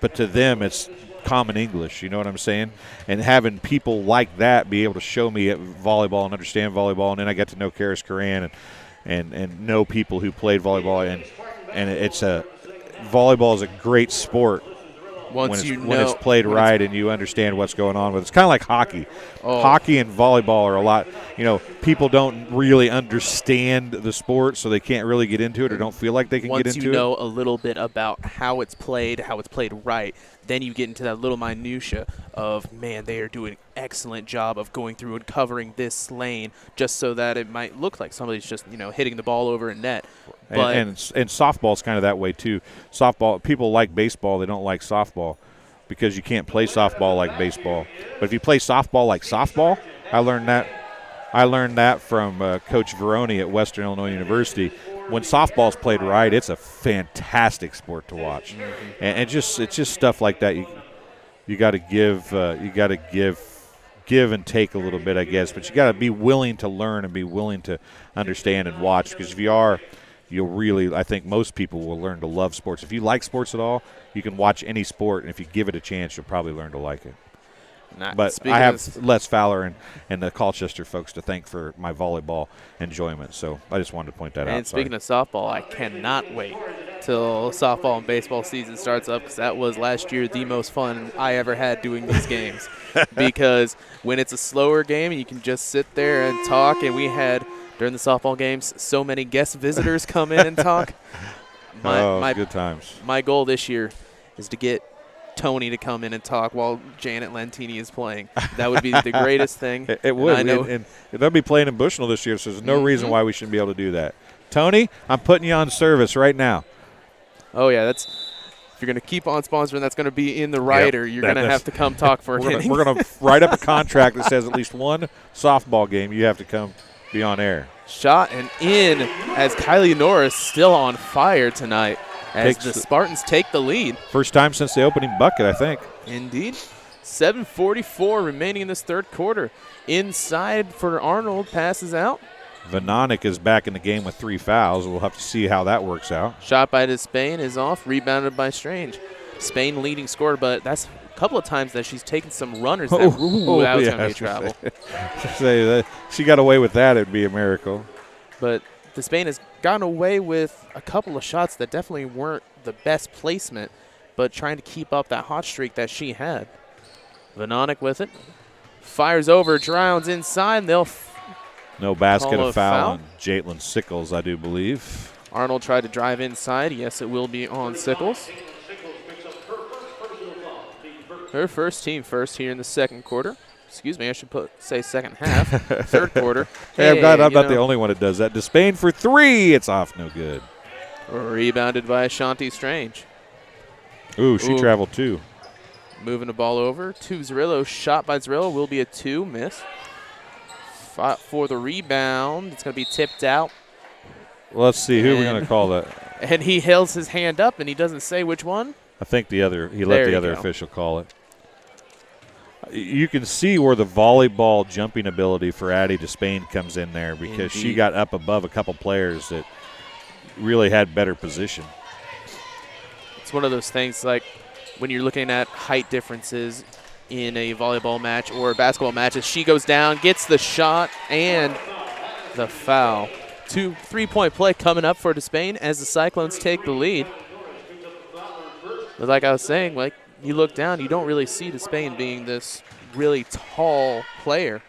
but to them, it's common English, you know what I'm saying? And having people like that be able to show me at volleyball and understand volleyball, and then I got to know Karis Coran and know people who played volleyball, and it's volleyball is a great sport, when it's played right and you understand what's going on with it. It's kind of like hockey. Hockey and volleyball are a lot, people don't really understand the sport, so they can't really get into it or don't feel like they can get into it. Once you know a little bit about how it's played right, then you get into that little minutia of, man, they are doing an excellent job of going through and covering this lane just so that it might look like somebody's just, hitting the ball over a net. But and softball's kind of that way too. Softball, people like baseball, they don't like softball because you can't play softball like baseball. But if you play softball like softball, I learned that from Coach Veroni at Western Illinois University. When softball's played right, it's a fantastic sport to watch, and it's just stuff like that. You got to give and take a little bit, I guess, but you got to be willing to learn and be willing to understand and watch, because if you are, I think most people will learn to love sports. If you like sports at all, you can watch any sport, and if you give it a chance, you'll probably learn to like it. But I have Les Fowler and the Colchester folks to thank for my volleyball enjoyment, so I just wanted to point that out. And speaking of softball, I cannot wait till softball and baseball season starts up, because that was last year the most fun I ever had doing these games. Because when it's a slower game, you can just sit there and talk, and we had, during the softball games, so many guest visitors come in and talk. Good times. My goal this year is to get Tony to come in and talk while Janet Lentini is playing. That would be the greatest thing. It would. And they'll be playing in Bushnell this year, so there's no reason why we shouldn't be able to do that. Tony, I'm putting you on service right now. Oh, yeah. If you're going to keep on sponsoring, that's going to be in the rider. You're going to have to come talk for an inning. We're going to write up a contract that says at least one softball game you have to come be on air. Shot and in as Kylie Norris still on fire tonight as the Spartans take the lead. First time since the opening bucket, I think. Indeed. 7:44 remaining in this third quarter. Inside for Arnold, passes out. Vanonic is back in the game with 3 fouls. We'll have to see how that works out. Shot by Despain is off, rebounded by Strange. Spain leading scorer, but that's a couple of times that she's taken some runners. That was going to be travel. She got away with that. It'd be a miracle. But Despain has gotten away with a couple of shots that definitely weren't the best placement, but trying to keep up that hot streak that she had. Vanonic with it. Fires over, drowns inside, and they'll no basket, a foul on Jaitlin Sickles, I do believe. Arnold tried to drive inside. Yes, it will be on Sickles. Her first team first here in the second quarter. Excuse me, I should say second half. Third quarter. Hey, I'm glad I'm not the only one that does that. Despain for 3. It's off, no good. Rebounded by Ashanti Strange. Ooh, she traveled too. Moving the ball over to Zerillo. Shot by Zerillo will be a 2, miss. Fought for the rebound. It's going to be tipped out. Let's see, who are we going to call that? And he holds his hand up, and he doesn't say which one. I think he let the other official call it. You can see where the volleyball jumping ability for Addie Despain comes in there, because she got up above a couple players that really had better position. It's one of those things like when you're looking at height differences in a volleyball match or a basketball match, as she goes down, gets the shot and the foul. 3-point play coming up for Despain as the Cyclones take the lead. But like I was saying, like you look down, you don't really see Despain being this really tall player.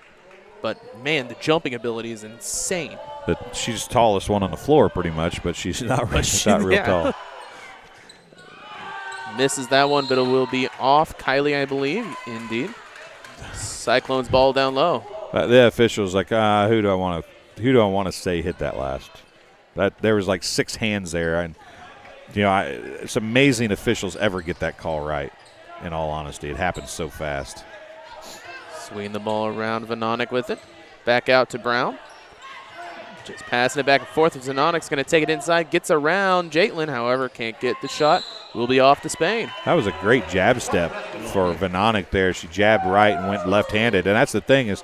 But, man, the jumping ability is insane. She's the tallest one on the floor pretty much, but she's not real tall. Misses that one, but it will be off Kylie, I believe. Indeed. Cyclones ball down low. The official's like, who do I want to say hit that last? There was like 6 hands there, and it's amazing officials ever get that call right. In all honesty, it happens so fast. Swinging the ball around, Vanonic with it. Back out to Brown. Just passing it back and forth. Zanonic's going to take it inside. Gets around Jaitlin, however, can't get the shot. Will be off to Spain. That was a great jab step for Vanonic there. She jabbed right and went left-handed. And that's the thing is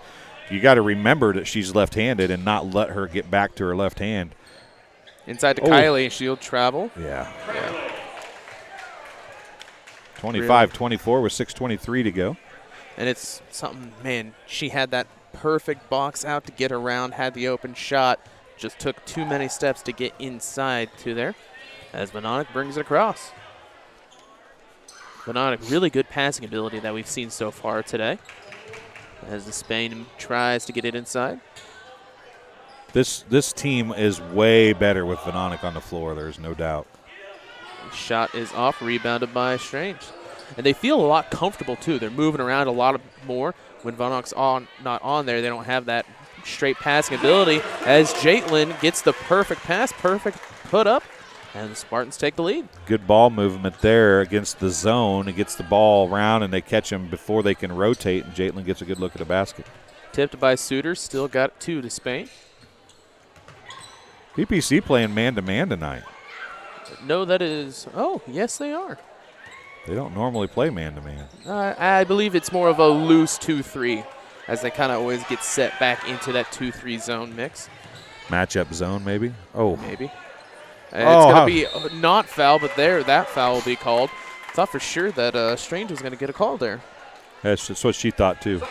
you got to remember that she's left-handed and not let her get back to her left hand. Inside to Kylie. She'll travel. Yeah. 25-24 with 6:23 to go. And it's something, man, she had that perfect box out to get around, had the open shot, just took too many steps to get inside to there as Vanonic brings it across. Venonic, really good passing ability that we've seen so far today. As the Spain tries to get it inside. This team is way better with Venonic on the floor, there's no doubt. Shot is off, rebounded by Strange. And they feel a lot comfortable, too. They're moving around a lot more. When Vononic's not on there, they don't have that straight passing ability. As Jaitlin gets the perfect pass, perfect put up, and the Spartans take the lead. Good ball movement there against the zone. It gets the ball around, and they catch him before they can rotate, and Jaitlin gets a good look at the basket. Tipped by Suter, still got 2 to Spain. PPC playing man-to-man tonight. No, that is – oh, yes, they are. They don't normally play man-to-man. I believe it's more of a loose 2-3, as they kind of always get set back into that 2-3 zone mix. Matchup zone, maybe? Oh. Maybe. It's going to be not foul, but that foul will be called. Thought for sure that Strange was going to get a call there. That's what she thought, too.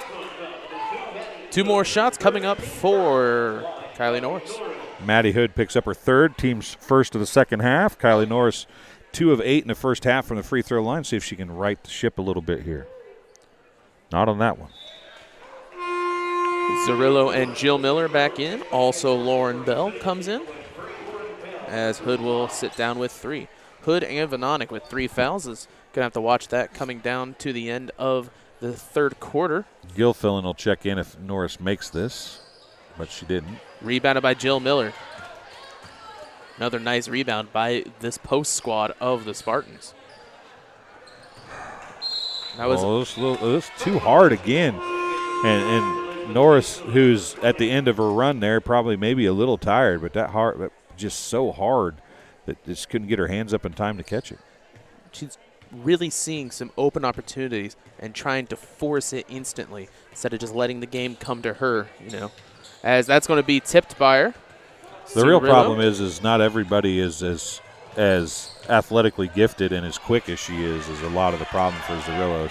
2 more shots coming up for Kylie Norris. Maddie Hood picks up her third, team's first of the second half. Kylie Norris, 2 of 8 in the first half from the free throw line. See if she can right the ship a little bit here. Not on that one. Zerillo and Jill Miller back in. Also Lauren Bell comes in, as Hood will sit down with 3. Hood and Venonic with 3 fouls. Is going to have to watch that coming down to the end of the third quarter. Gilfillan will check in if Norris makes this, but she didn't. Rebounded by Jill Miller. Another nice rebound by this post squad of the Spartans. That was too hard again. And Norris, who's at the end of her run there, probably maybe a little tired, but that just so hard that just couldn't get her hands up in time to catch it. She's really seeing some open opportunities and trying to force it instantly instead of just letting the game come to her, as that's going to be tipped by her. The real problem is not everybody is as athletically gifted and as quick as she is a lot of the problem for Zerillo.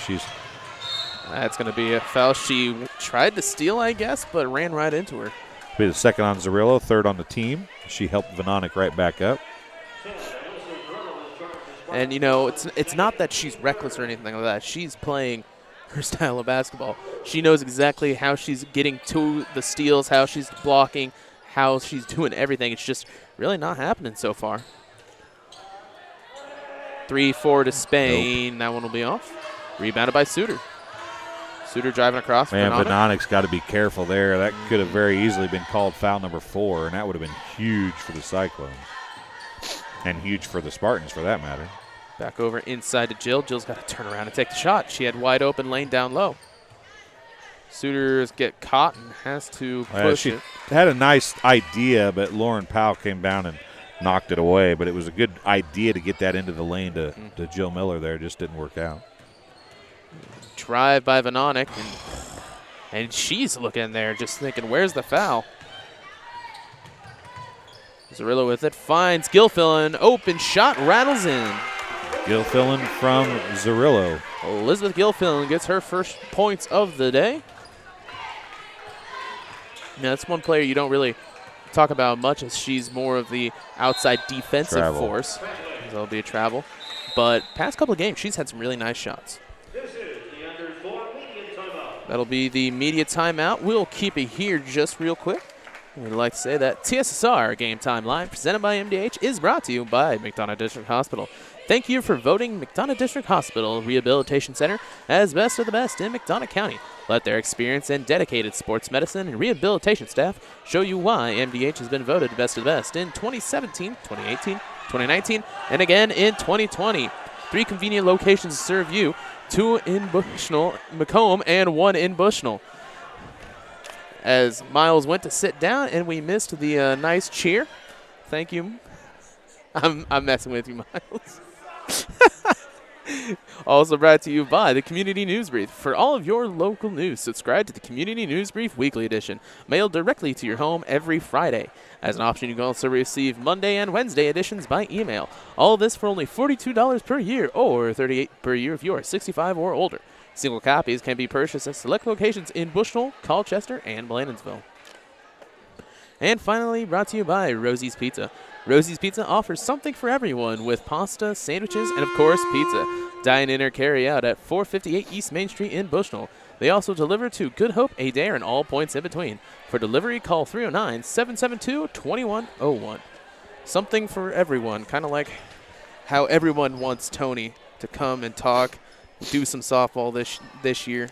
That's going to be a foul. She tried to steal, I guess, but ran right into her. Be the second on Zerillo, third on the team. She helped Venonic right back up. And, it's not that she's reckless or anything like that. She's playing her style of basketball. She knows exactly how she's getting to the steals, how she's blocking, how she's doing everything. It's just really not happening so far. 3-4 to Spain. Nope. That one will be off. Rebounded by Suter. Suter driving across. Man, Venonic's got to be careful there. That could have very easily been called foul number 4, and that would have been huge for the Cyclones. And huge for the Spartans, for that matter. Back over inside to Jill. Jill's got to turn around and take the shot. She had wide open lane down low. Suitors get caught and has to push it. She had a nice idea, but Lauren Powell came down and knocked it away. But it was a good idea to get that into the lane to Jill Miller there. It just didn't work out. Drive by Venonic, and she's looking there just thinking, where's the foul? Zerillo with it, finds Gilfillan, open shot, rattles in. Gilfillan from Zerillo. Elizabeth Gilfillan gets her first points of the day. Now, that's one player you don't really talk about much, as she's more of the outside defensive force. That'll be a travel. But past couple of games, she's had some really nice shots. That'll be the media timeout. We'll keep it here just real quick. We'd like to say that TSSR Game Time Live, presented by MDH, is brought to you by McDonough District Hospital. Thank you for voting McDonough District Hospital Rehabilitation Center as best of the best in McDonough County. Let their experienced and dedicated sports medicine and rehabilitation staff show you why MDH has been voted best of the best in 2017, 2018, 2019, and again in 2020. 3 convenient locations to serve you, 2 in Bushnell, Macomb, and 1 in Bushnell. As Miles went to sit down and we missed the nice cheer. Thank you. I'm messing with you, Miles. Also brought to you by the Community News Brief. For all of your local news, subscribe to the Community News Brief Weekly Edition, mailed directly to your home every Friday. As an option, you can also receive Monday and Wednesday editions by email. All of this for only $42 per year, or $38 per year if you are 65 or older. Single copies can be purchased at select locations in Bushnell, Colchester, and Blandonsville. And finally, brought to you by Rosie's Pizza. Rosie's Pizza offers something for everyone with pasta, sandwiches, and, of course, pizza. Dine in or carry out at 458 East Main Street in Bushnell. They also deliver to Good Hope, Adair, and all points in between. For delivery, call 309-772-2101. Something for everyone, kind of like how everyone wants Tony to come and talk, do some softball this year.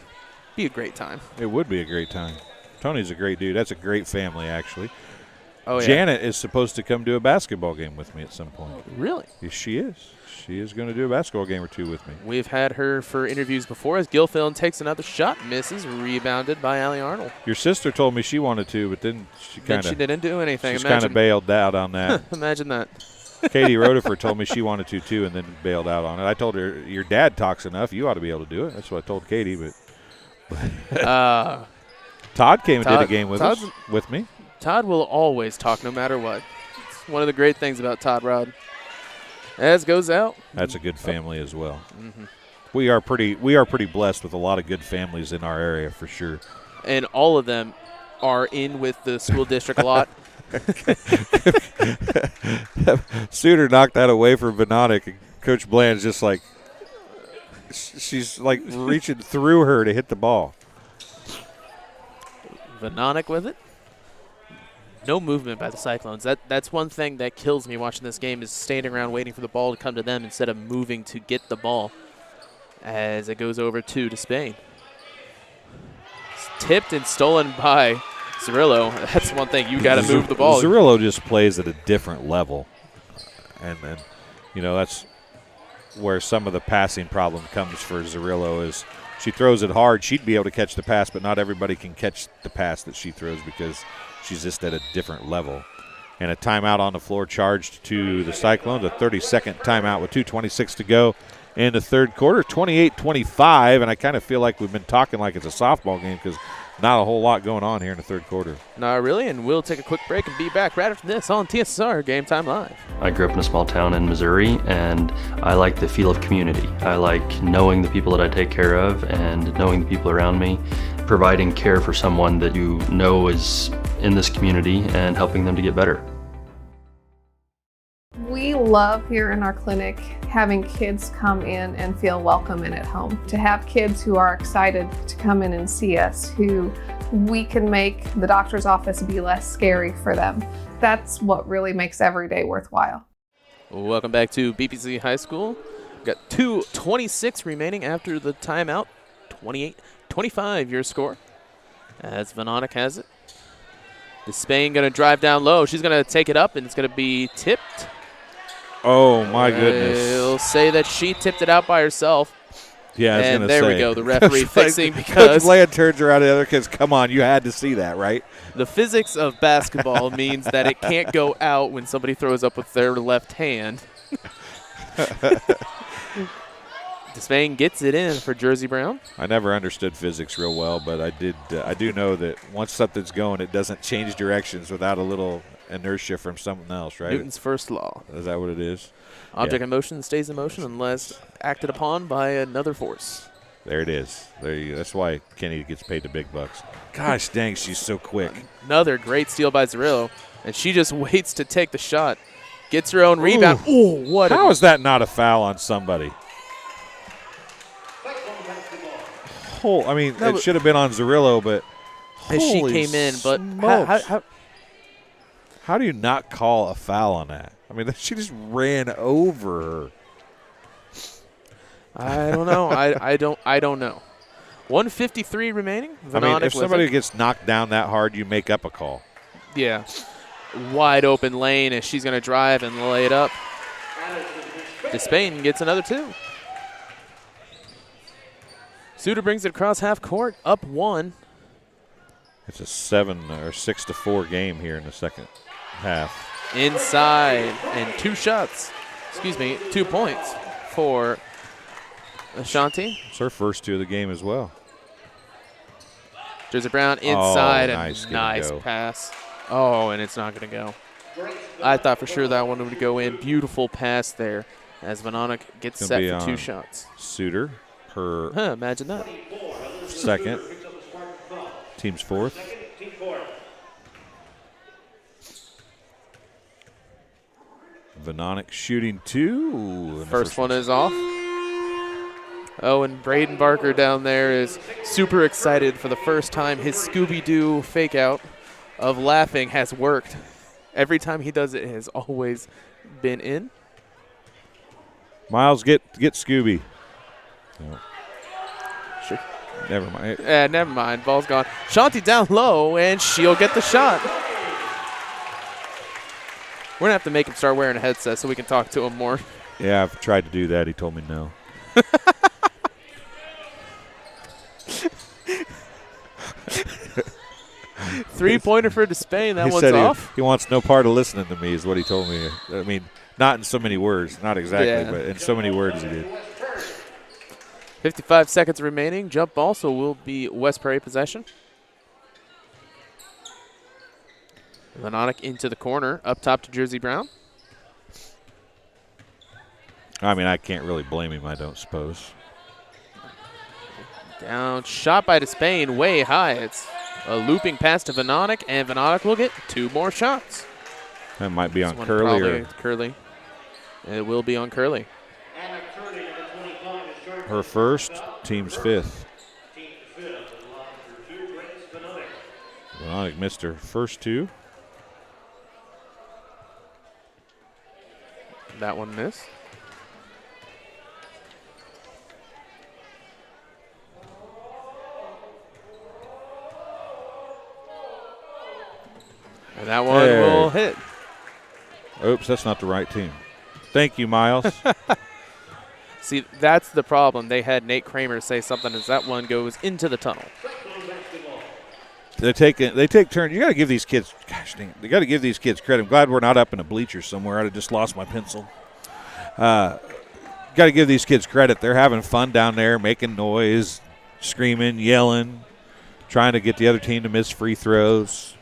Be a great time. It would be a great time. Tony's a great dude. That's a great family, actually. Oh, yeah. Janet is supposed to come do a basketball game with me at some point. Really? Yes, she is. She is going to do a basketball game or two with me. We've had her for interviews before as Gilfillan takes another shot, misses, rebounded by Allie Arnold. Your sister told me she wanted to, but then she kind of didn't do anything. She's kind of bailed out on that. Imagine that. Katie Rutherford told me she wanted to too, and then bailed out on it. I told her, your dad talks enough. You ought to be able to do it. That's what I told Katie. But Todd came and did a game with me. Todd will always talk no matter what. It's one of the great things about Todd Rod. As goes out. That's a good family as well. Mm-hmm. We are pretty blessed with a lot of good families in our area for sure. And all of them are in with the school district a lot. Suter knocked that away from Venonic, and Coach Bland's just like, she's like reaching through her to hit the ball. Venonic with it. No movement by the Cyclones. That's one thing that kills me watching this game is standing around waiting for the ball to come to them instead of moving to get the ball as it goes over to Spain. It's tipped and stolen by Zerillo. That's one thing. You got to move the ball. Zerillo just plays at a different level. And that's where some of the passing problem comes for Zerillo is she throws it hard. She'd be able to catch the pass, but not everybody can catch the pass that she throws because she's just at a different level. And a timeout on the floor charged to the Cyclones, a 30-second timeout with 2:26 to go in the third quarter, 28-25. And I kind of feel like we've been talking like it's a softball game because not a whole lot going on here in the third quarter. Not really, and we'll take a quick break and be back right after this on TSR Game Time Live. I grew up in a small town in Missouri, and I like the feel of community. I like knowing the people that I take care of and knowing the people around me, providing care for someone that you know is in this community and helping them to get better. We love here in our clinic having kids come in and feel welcome and at home. To have kids who are excited to come in and see us, who we can make the doctor's office be less scary for them. That's what really makes every day worthwhile. Welcome back to BPC High School. We've got 2:26 remaining after the timeout. 28-25 your score as Venonic has it. Spain going to drive down low. She's going to take it up, and it's going to be tipped. Oh, my goodness. We'll say that she tipped it out by herself. Yeah, I was going to say. And there we go, the referee fixing Coach because Bland turns around to the other kids. Come on, you had to see that, right? The physics of basketball means that it can't go out when somebody throws up with their left hand. Spain gets it in for Jersey Brown. I never understood physics real well, but I do know that once something's going, it doesn't change directions without a little inertia from something else, right? Newton's first law. Is that what it is? Object in motion stays in motion unless acted upon by another force. There it is. There you go. That's why Kenny gets paid the big bucks. Gosh dang, she's so quick. Another great steal by Zerillo, and she just waits to take the shot. Gets her own rebound. Ooh, what? How is that not a foul on somebody? It should have been on Zerillo, but as she came in, but how do you not call a foul on that? I mean, she just ran over her. I don't know. I don't know. 1:53 remaining. If somebody gets knocked down that hard, you make up a call. Yeah. Wide open lane as she's going to drive and lay it up. Despain gets another two. Suter brings it across half court, up one. It's a 7 or 6-4 game here in the second half. Inside and 2 points for Ashanti. It's her first 2 of the game as well. Jersey Brown inside, nice pass. Oh, and it's not going to go. I thought for sure that one would go in. Beautiful pass there as Venonic gets set for 2 shots. Suter, her imagine that. second, team's fourth. Venonic shooting 2. First one is off. Oh, and Braden Barker down there is super excited for the first time. His Scooby-Doo fake out of laughing has worked. Every time he does it, it has always been in. Miles, get Scooby. Oh. Sure. Never mind. Never mind. Ball's gone. Shanti down low, and she'll get the shot. We're going to have to make him start wearing a headset so we can talk to him more. Yeah, I've tried to do that. He told me no. Three-pointer for Despain. That he one's said off. He wants no part of listening to me is what he told me. I mean, not in so many words. Not exactly, Yeah. but in so many words he did. 55 seconds remaining. Jump ball, so will be West Prairie possession. Venonic into the corner. Up top to Jersey Brown. I mean, I can't really blame him, I don't suppose. Down. Shot by Despain. Way high. It's a looping pass to Venonic, and Venonic will get 2 more shots. That might be This on one Curly. probably Or Curly. It will be on Curly. her first, team's 5th. Venonic missed her first 2. That one missed. And that one will hit. Oops, that's not the right team. Thank you, Miles. See, that's the problem. They had Nate Kramer say something as that one goes into the tunnel. They take turns. You got to give these kids, gosh dang it, you got to give these kids credit. I'm glad we're not up in a bleacher somewhere. I'd have just lost my pencil. Got to give these kids credit. They're having fun down there, making noise, screaming, yelling, trying to get the other team to miss free throws.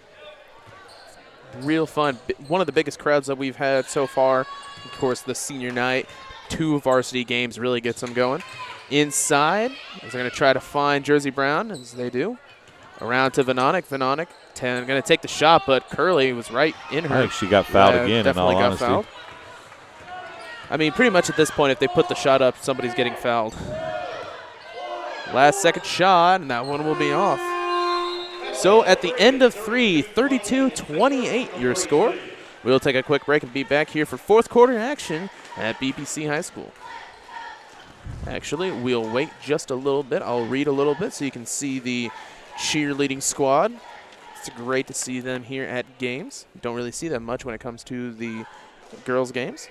Real fun. One of the biggest crowds that we've had so far. Of course, the senior night. 2 varsity games really gets them going. Inside, as they're going to try to find Jersey Brown, as they do. Around to Venonic. Venonic going to take the shot, but Curly was right in her. I think she got fouled again, definitely in all got honesty. fouled. I mean, pretty much at this point, if they put the shot up, somebody's getting fouled. Last second shot, and that one will be off. So at the end of 3, 32-28 your score. We'll take a quick break and be back here for 4th quarter action at BPC High School. Actually, we'll wait just a little bit. I'll read a little bit so you can see the cheerleading squad. It's great to see them here at games. Don't really see them much when it comes to the girls' games.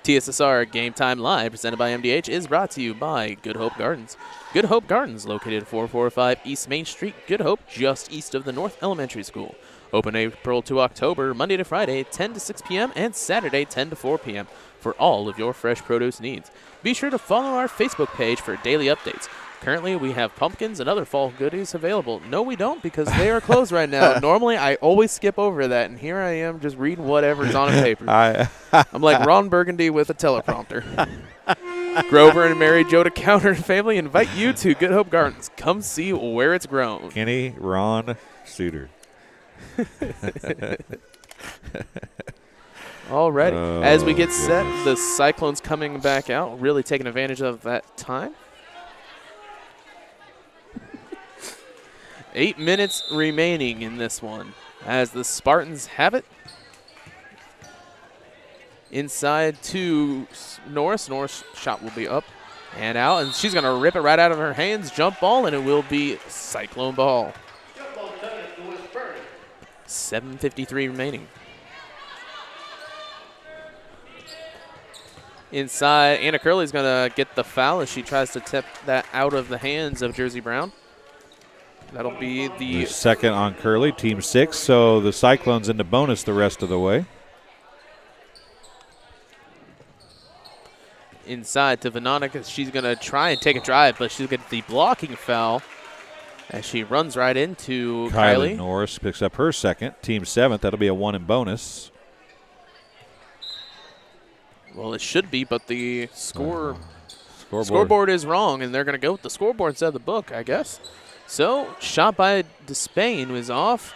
TSSR Game Time Live, presented by MDH, is brought to you by Good Hope Gardens. Good Hope Gardens, located at 445 East Main Street, Good Hope, just east of the North Elementary School. Open April to October, Monday to Friday, 10 to 6 p.m., and Saturday, 10 to 4 p.m. for all of your fresh produce needs. Be sure to follow our Facebook page for daily updates. Currently, we have pumpkins and other fall goodies available. No, we don't, because they are closed right now. Normally, I always skip over that, and here I am just reading whatever's on a paper. I'm like Ron Burgundy with a teleprompter. Grover and Mary Jo DeCounter and family invite you to Good Hope Gardens. Come see where it's grown. Kenny Ron Suter. Alrighty. As we get set, the Cyclones coming back out, really taking advantage of that time. 8 minutes remaining in this one as the Spartans have it. Inside to Norris. Norris' shot will be up and out, and she's going to rip it right out of her hands. Jump ball, and it will be Cyclone ball. 7:53 remaining. Inside, Anna Curley's going to get the foul as she tries to tip that out of the hands of Jersey Brown. That'll be the second on Curley, team 6. So the Cyclones into bonus the rest of the way. Inside to Venonic. She's going to try and take a drive, but she'll get the blocking foul as she runs right into Kylie. Norris picks up her second, team 7th. That'll be a 1 in bonus. Well, it should be, but the scoreboard is wrong, and they're going to go with the scoreboard instead of the book, I guess. So, shot by Despain was off.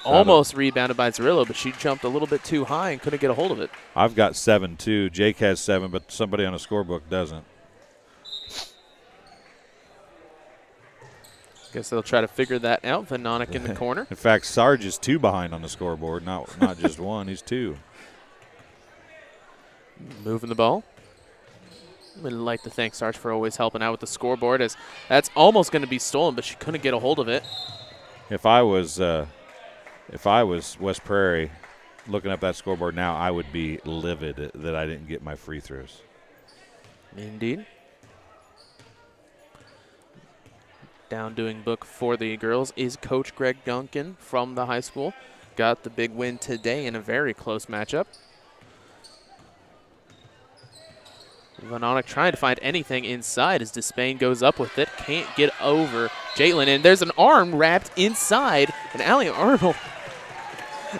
almost rebounded by Zerillo, but she jumped a little bit too high and couldn't get a hold of it. I've got 7 too. Jake has 7, but somebody on the scorebook doesn't. Guess they'll try to figure that out. Vanonic in the corner. In fact, Sarge is 2 behind on the scoreboard, not just 1. He's 2. Moving the ball. I'd like to thank Sarge for always helping out with the scoreboard, as that's almost going to be stolen, but she couldn't get a hold of it. If I was West Prairie looking up that scoreboard now, I would be livid that I didn't get my free throws. Indeed. Down doing book for the girls is Coach Greg Duncan from the high school. Got the big win today in a very close matchup. Vanonic trying to find anything inside as Despain goes up with it. Can't get over Jaitlin, and there's an arm wrapped inside. And Allie Arnold,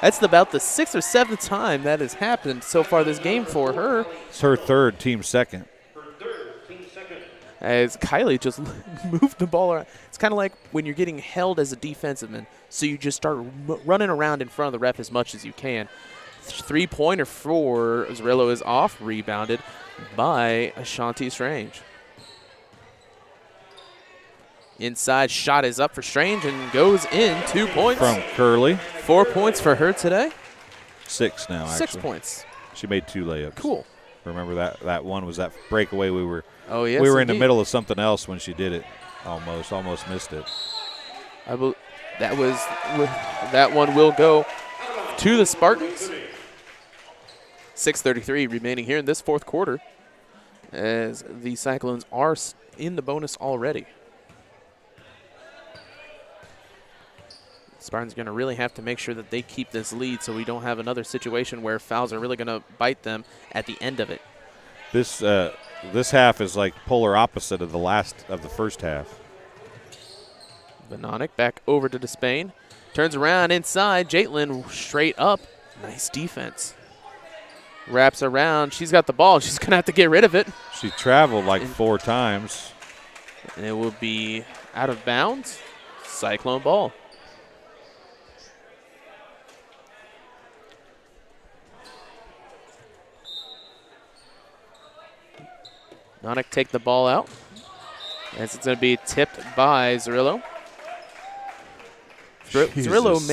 that's about the 6th or 7th time that has happened so far this game for her. It's her 3rd, team 2nd. As Kylie just moved the ball around. It's kind of like when you're getting held as a defensive man, so you just start running around in front of the ref as much as you can. 3-pointer for Zerillo is off, rebounded by Ashanti Strange. Inside shot is up for Strange and goes in. 2 points. From Curley. 4 points for her today. 6 now, actually. 6 points. She made 2 layups. Cool. Remember that one was that breakaway we were Oh, yes, we were indeed. in the middle of something else when she did it. Almost missed it. That one will go to the Spartans. 6:33 remaining here in this 4th quarter, as the Cyclones are in the bonus already. Spartans going to really have to make sure that they keep this lead so we don't have another situation where fouls are really going to bite them at the end of it. This half is like polar opposite of the first half. Vanonic back over to Despain. Turns around inside. Jaitlin straight up. Nice defense. Wraps around. She's got the ball. She's going to have to get rid of it. She traveled like 4 times. And it will be out of bounds. Cyclone ball. Vanonic take the ball out, as it's going to be tipped by Zerillo. Zerillo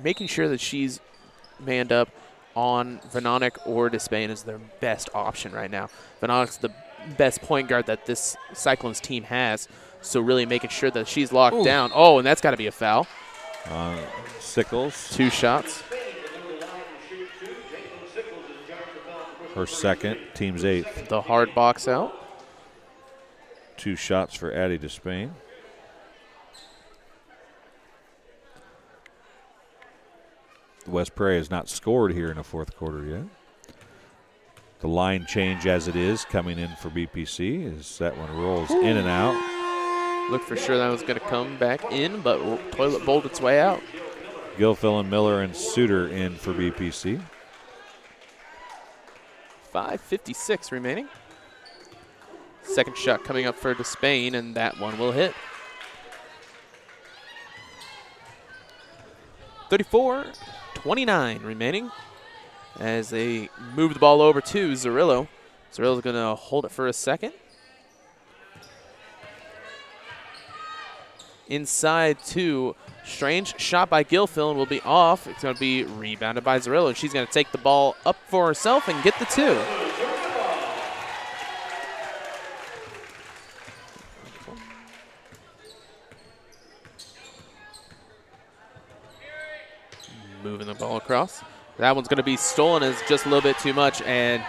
making sure that she's manned up on Vanonic or Despain is their best option right now. Vanonic's the best point guard that this Cyclones team has, so really making sure that she's locked down. Oh, and that's got to be a foul. Sickles. 2 shots. Her 2nd, team's 8th. The hard box out. 2 shots for Addie Despain. West Prairie has not scored here in the 4th quarter yet. The line change as it is coming in for BPC as that one rolls in and out. Looked for sure that was going to come back in, but toilet bowled its way out. Gilfillan, Miller, and Suter in for BPC. 5:56 remaining. Second shot coming up for Despain, and that one will hit. 34-29 remaining as they move the ball over to Zerillo. Zerillo's going to hold it for a second. Inside to Strange. Shot by Gilfillan will be off. It's going to be rebounded by Zerillo. She's going to take the ball up for herself and get the 2. Moving the ball across. That one's going to be stolen as just a little bit too much. And,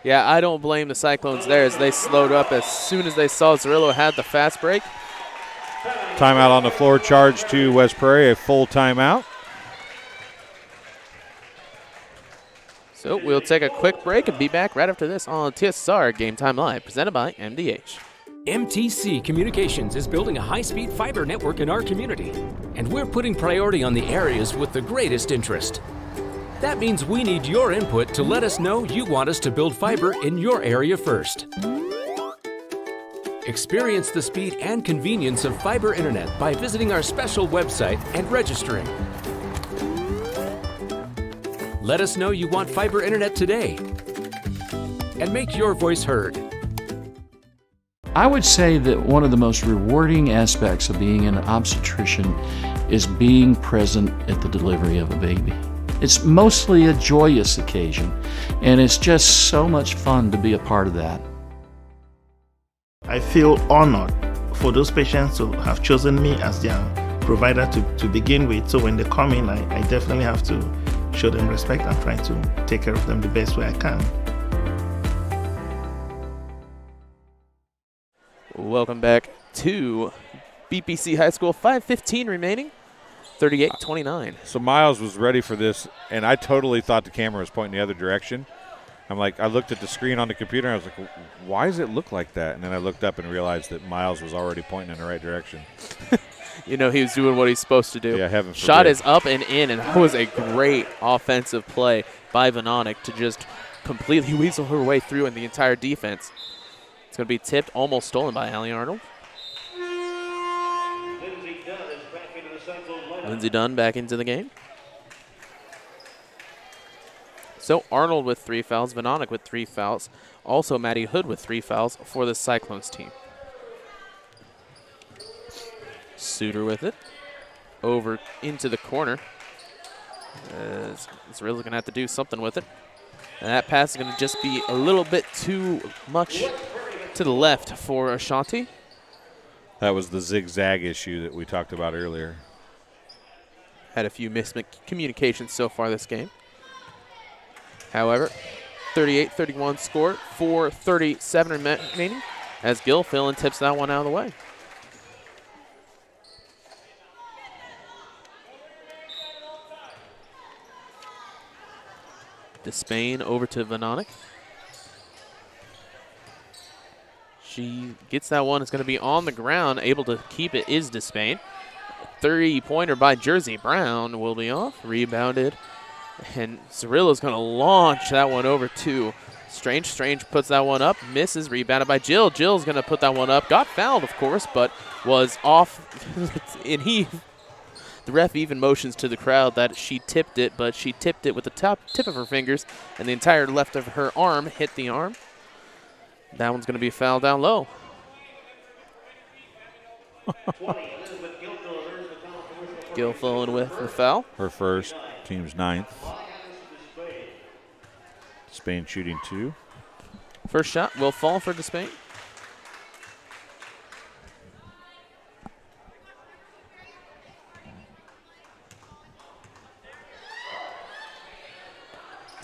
yeah, I don't blame the Cyclones there as they slowed up as soon as they saw Zerillo had the fast break. Timeout on the floor, charge to West Prairie, a full timeout. So we'll take a quick break and be back right after this on TSR Game Time Live, presented by MDH. MTC Communications is building a high-speed fiber network in our community, and we're putting priority on the areas with the greatest interest. That means we need your input to let us know you want us to build fiber in your area first. Experience the speed and convenience of fiber internet by visiting our special website and registering. Let us know you want fiber internet today and make your voice heard. I would say that one of the most rewarding aspects of being an obstetrician is being present at the delivery of a baby. It's mostly a joyous occasion, and it's just so much fun to be a part of that. I feel honored for those patients to have chosen me as their provider to begin with. So when they come in, I definitely have to show them respect and try to take care of them the best way I can. Welcome back to BPC High School. 5:15 remaining, 38-29. So Miles was ready for this, and I totally thought the camera was pointing the other direction. I'm like, I looked at the screen on the computer, and I was like, why does it look like that? And then I looked up and realized that Miles was already pointing in the right direction. You know, he was doing what he's supposed to do. Yeah, heaven forbid. Shot is up and in, and that was a great offensive play by Vanonic to just completely weasel her way through in the entire defense. It's going to be tipped, almost stolen by Allie Arnold. Lindsey Dunn back into the game. So Arnold with 3 fouls, Vanonic with 3 fouls. Also Maddie Hood with 3 fouls for the Cyclones team. Suter with it. Over into the corner. It's really going to have to do something with it. And that pass is going to just be a little bit too much to the left for Ashanti. That was the zigzag issue that we talked about earlier. Had a few miscommunications so far this game. However, 38-31 score, 4:37 remaining as Gil Fillin tips that one out of the way. Despain over to Vanonic. She gets that one. It's going to be on the ground. Able to keep it is Despain. 30-pointer by Jersey Brown will be off. Rebounded. And Cirillo's going to launch that one over to Strange. Strange puts that one up. Misses. Rebounded by Jill. Jill's going to put that one up. Got fouled, of course, but was off. And the ref even motions to the crowd that she tipped it, but she tipped it with the tip of her fingers, and the entire left of her arm hit the arm. That one's going to be fouled down low. Gilfillan with the foul. Her first, team's 9th. Spain shooting 2. First shot will fall for Despain.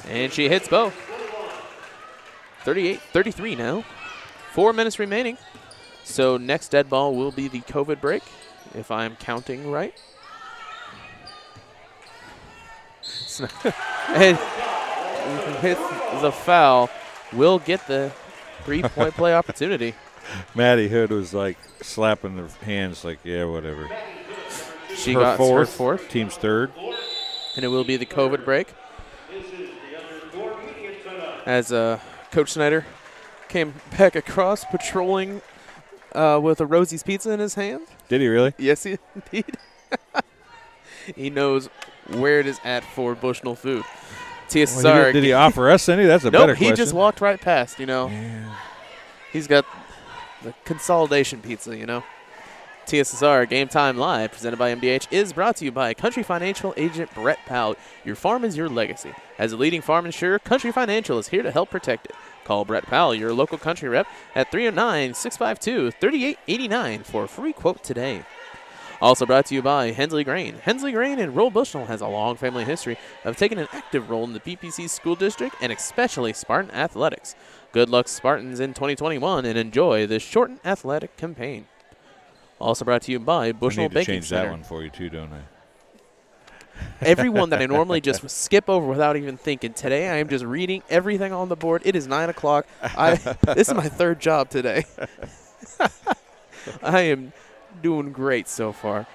And she hits both. 38-33 now. 4 minutes remaining. So next dead ball will be the COVID break, if I'm counting right. And with the foul, will get the 3-point play opportunity. Maddie Hood was like slapping their hands like, yeah, whatever. She got her 4th. Team's 3rd. And it will be the COVID break. As Coach Snyder came back across patrolling with a Rosie's Pizza in his hand. Did he really? Yes, he did. He knows where it is at for Bushnell food. TSSR. Well, did he offer us any? That's a better question. He just walked right past, you know. Yeah. He's got the consolidation pizza, you know. TSSR Game Time Live, presented by MDH, is brought to you by Country Financial Agent Brett Powell. Your farm is your legacy. As a leading farm insurer, Country Financial is here to help protect it. Call Brett Powell, your local country rep, at 309-652-3889 for a free quote today. Also brought to you by Hensley Grain. Hensley Grain in Rural Bushnell has a long family history of taking an active role in the BPC school district and especially Spartan athletics. Good luck, Spartans, in 2021, and enjoy this shortened athletic campaign. Also brought to you by Bushnell Baking Center. I need to change that one for you too, don't I? Everyone that I normally just skip over without even thinking. Today I am just reading everything on the board. It is 9 o'clock. This is my 3rd job today. I am doing great so far.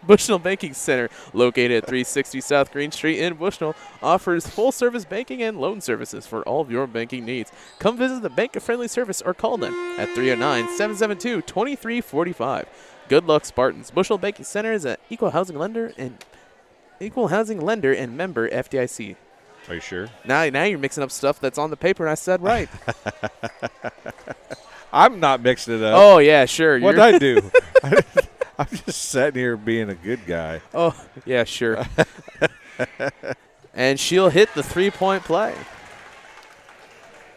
Bushnell Banking Center, located at 360 South Green Street in Bushnell, offers full-service banking and loan services for all of your banking needs. Come visit the bank-friendly service or call them at 309-772-2345. Good luck, Spartans. Bushnell Banking Center is an equal housing lender and equal housing lender and member FDIC. Are you sure? Now you're mixing up stuff that's on the paper, and I said right. I'm not mixing it up. Oh, yeah, sure. What'd I do? I'm just sitting here being a good guy. Oh, yeah, sure. And she'll hit the three-point play.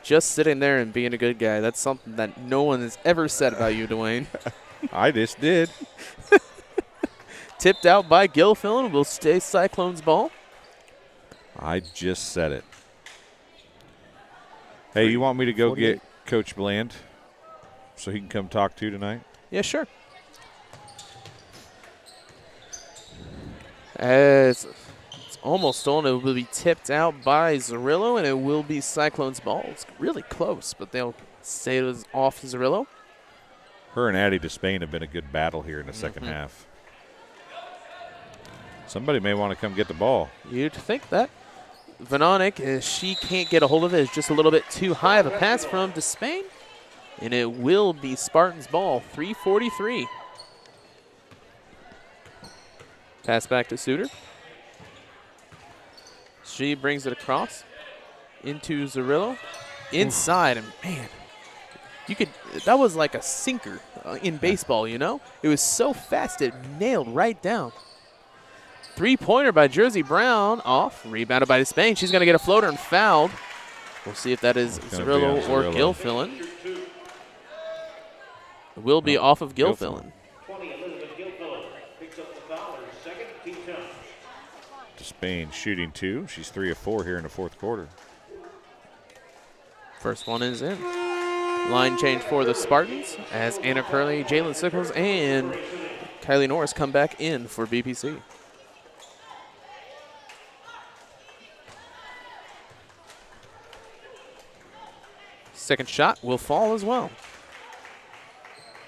Just sitting there and being a good guy. That's something that no one has ever said about you, Dwayne. I just did. Tipped out by Gilfillan. Will stay Cyclones ball. I just said it. Hey, you want me to go 48. get Coach Bland so he can come talk to you tonight? Yeah, sure. As it's almost stolen, it will be tipped out by Zerillo, and it will be Cyclones ball. It's really close, but they'll say it was off Zerillo. Her and Addie Despain have been a good battle here in the second half. Somebody may want to come get the ball. You'd think that. Vanonic, she can't get a hold of it. It's just a little bit too high of a pass from Despain. And it will be Spartans ball, 3:43. Pass back to Suter. She brings it across into Zerillo. Inside, and man, that was like a sinker in baseball, you know? It was so fast, it nailed right down. Three-pointer by Jersey Brown, off, rebounded by Despain. She's going to get a floater and fouled. We'll see if that is Zerillo or Gilfillan. It will be off of Gilfillan. Despain shooting 2. She's 3 of 4 here in the fourth quarter. First one is in. Line change for the Spartans as Anna Curley, Jalen Sickles, and Kylie Norris come back in for BPC. Second shot will fall as well.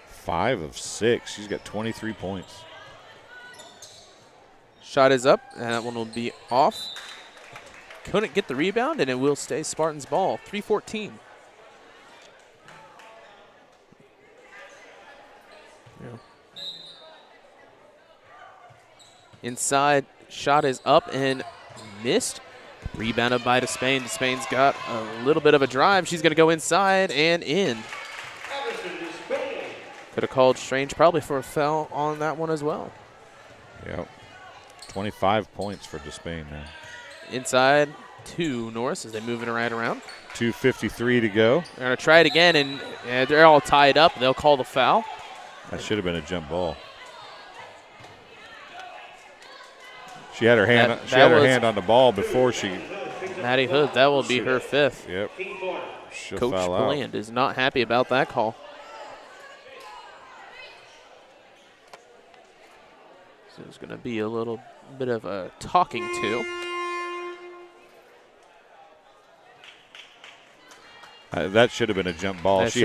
5 of 6. She's got 23 points. Shot is up, and that one will be off. Couldn't get the rebound, and it will stay Spartans ball, 3:14. Yeah. Inside, shot is up and missed. Rebounded by Despain. Despain's got a little bit of a drive. She's going to go inside and in. Could have called Strange probably for a foul on that one as well. Yep. 25 points for Despain now. Inside to Norris as they move it right around. 2:53 to go. They're going to try it again, and they're all tied up. They'll call the foul. That should have been a jump ball. She had her hand. She had her hand on the ball before she. Maddie Hood, that will be her fifth. Yep. She'll Coach foul out. Bland is not happy about that call. So there's going to be a little bit of a talking to. That should have been a jump ball. That She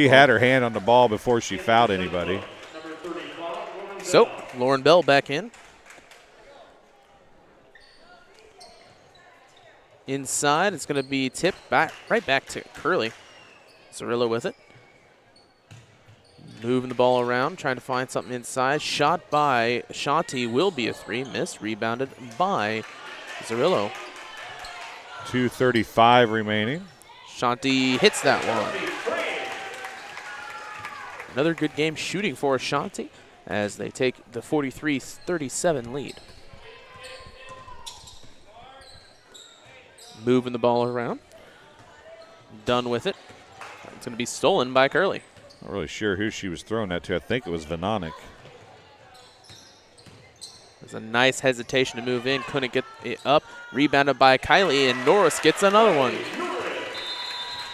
had her hand on the ball before she fouled anybody. So Lauren Bell back in. Inside, it's going to be tipped right back to Curley. Zerillo with it. Moving the ball around, trying to find something inside. Shot by Shanti will be a 3. Missed. Rebounded by Zerillo. 2:35 remaining. Shanti hits that one. Another good game shooting for Shanti as they take the 43-37 lead. Moving the ball around. Done with it. It's going to be stolen by Curley. Not really sure who she was throwing that to. I think it was Vanonic. There's a nice hesitation to move in. Couldn't get it up. Rebounded by Kylie, and Norris gets another one.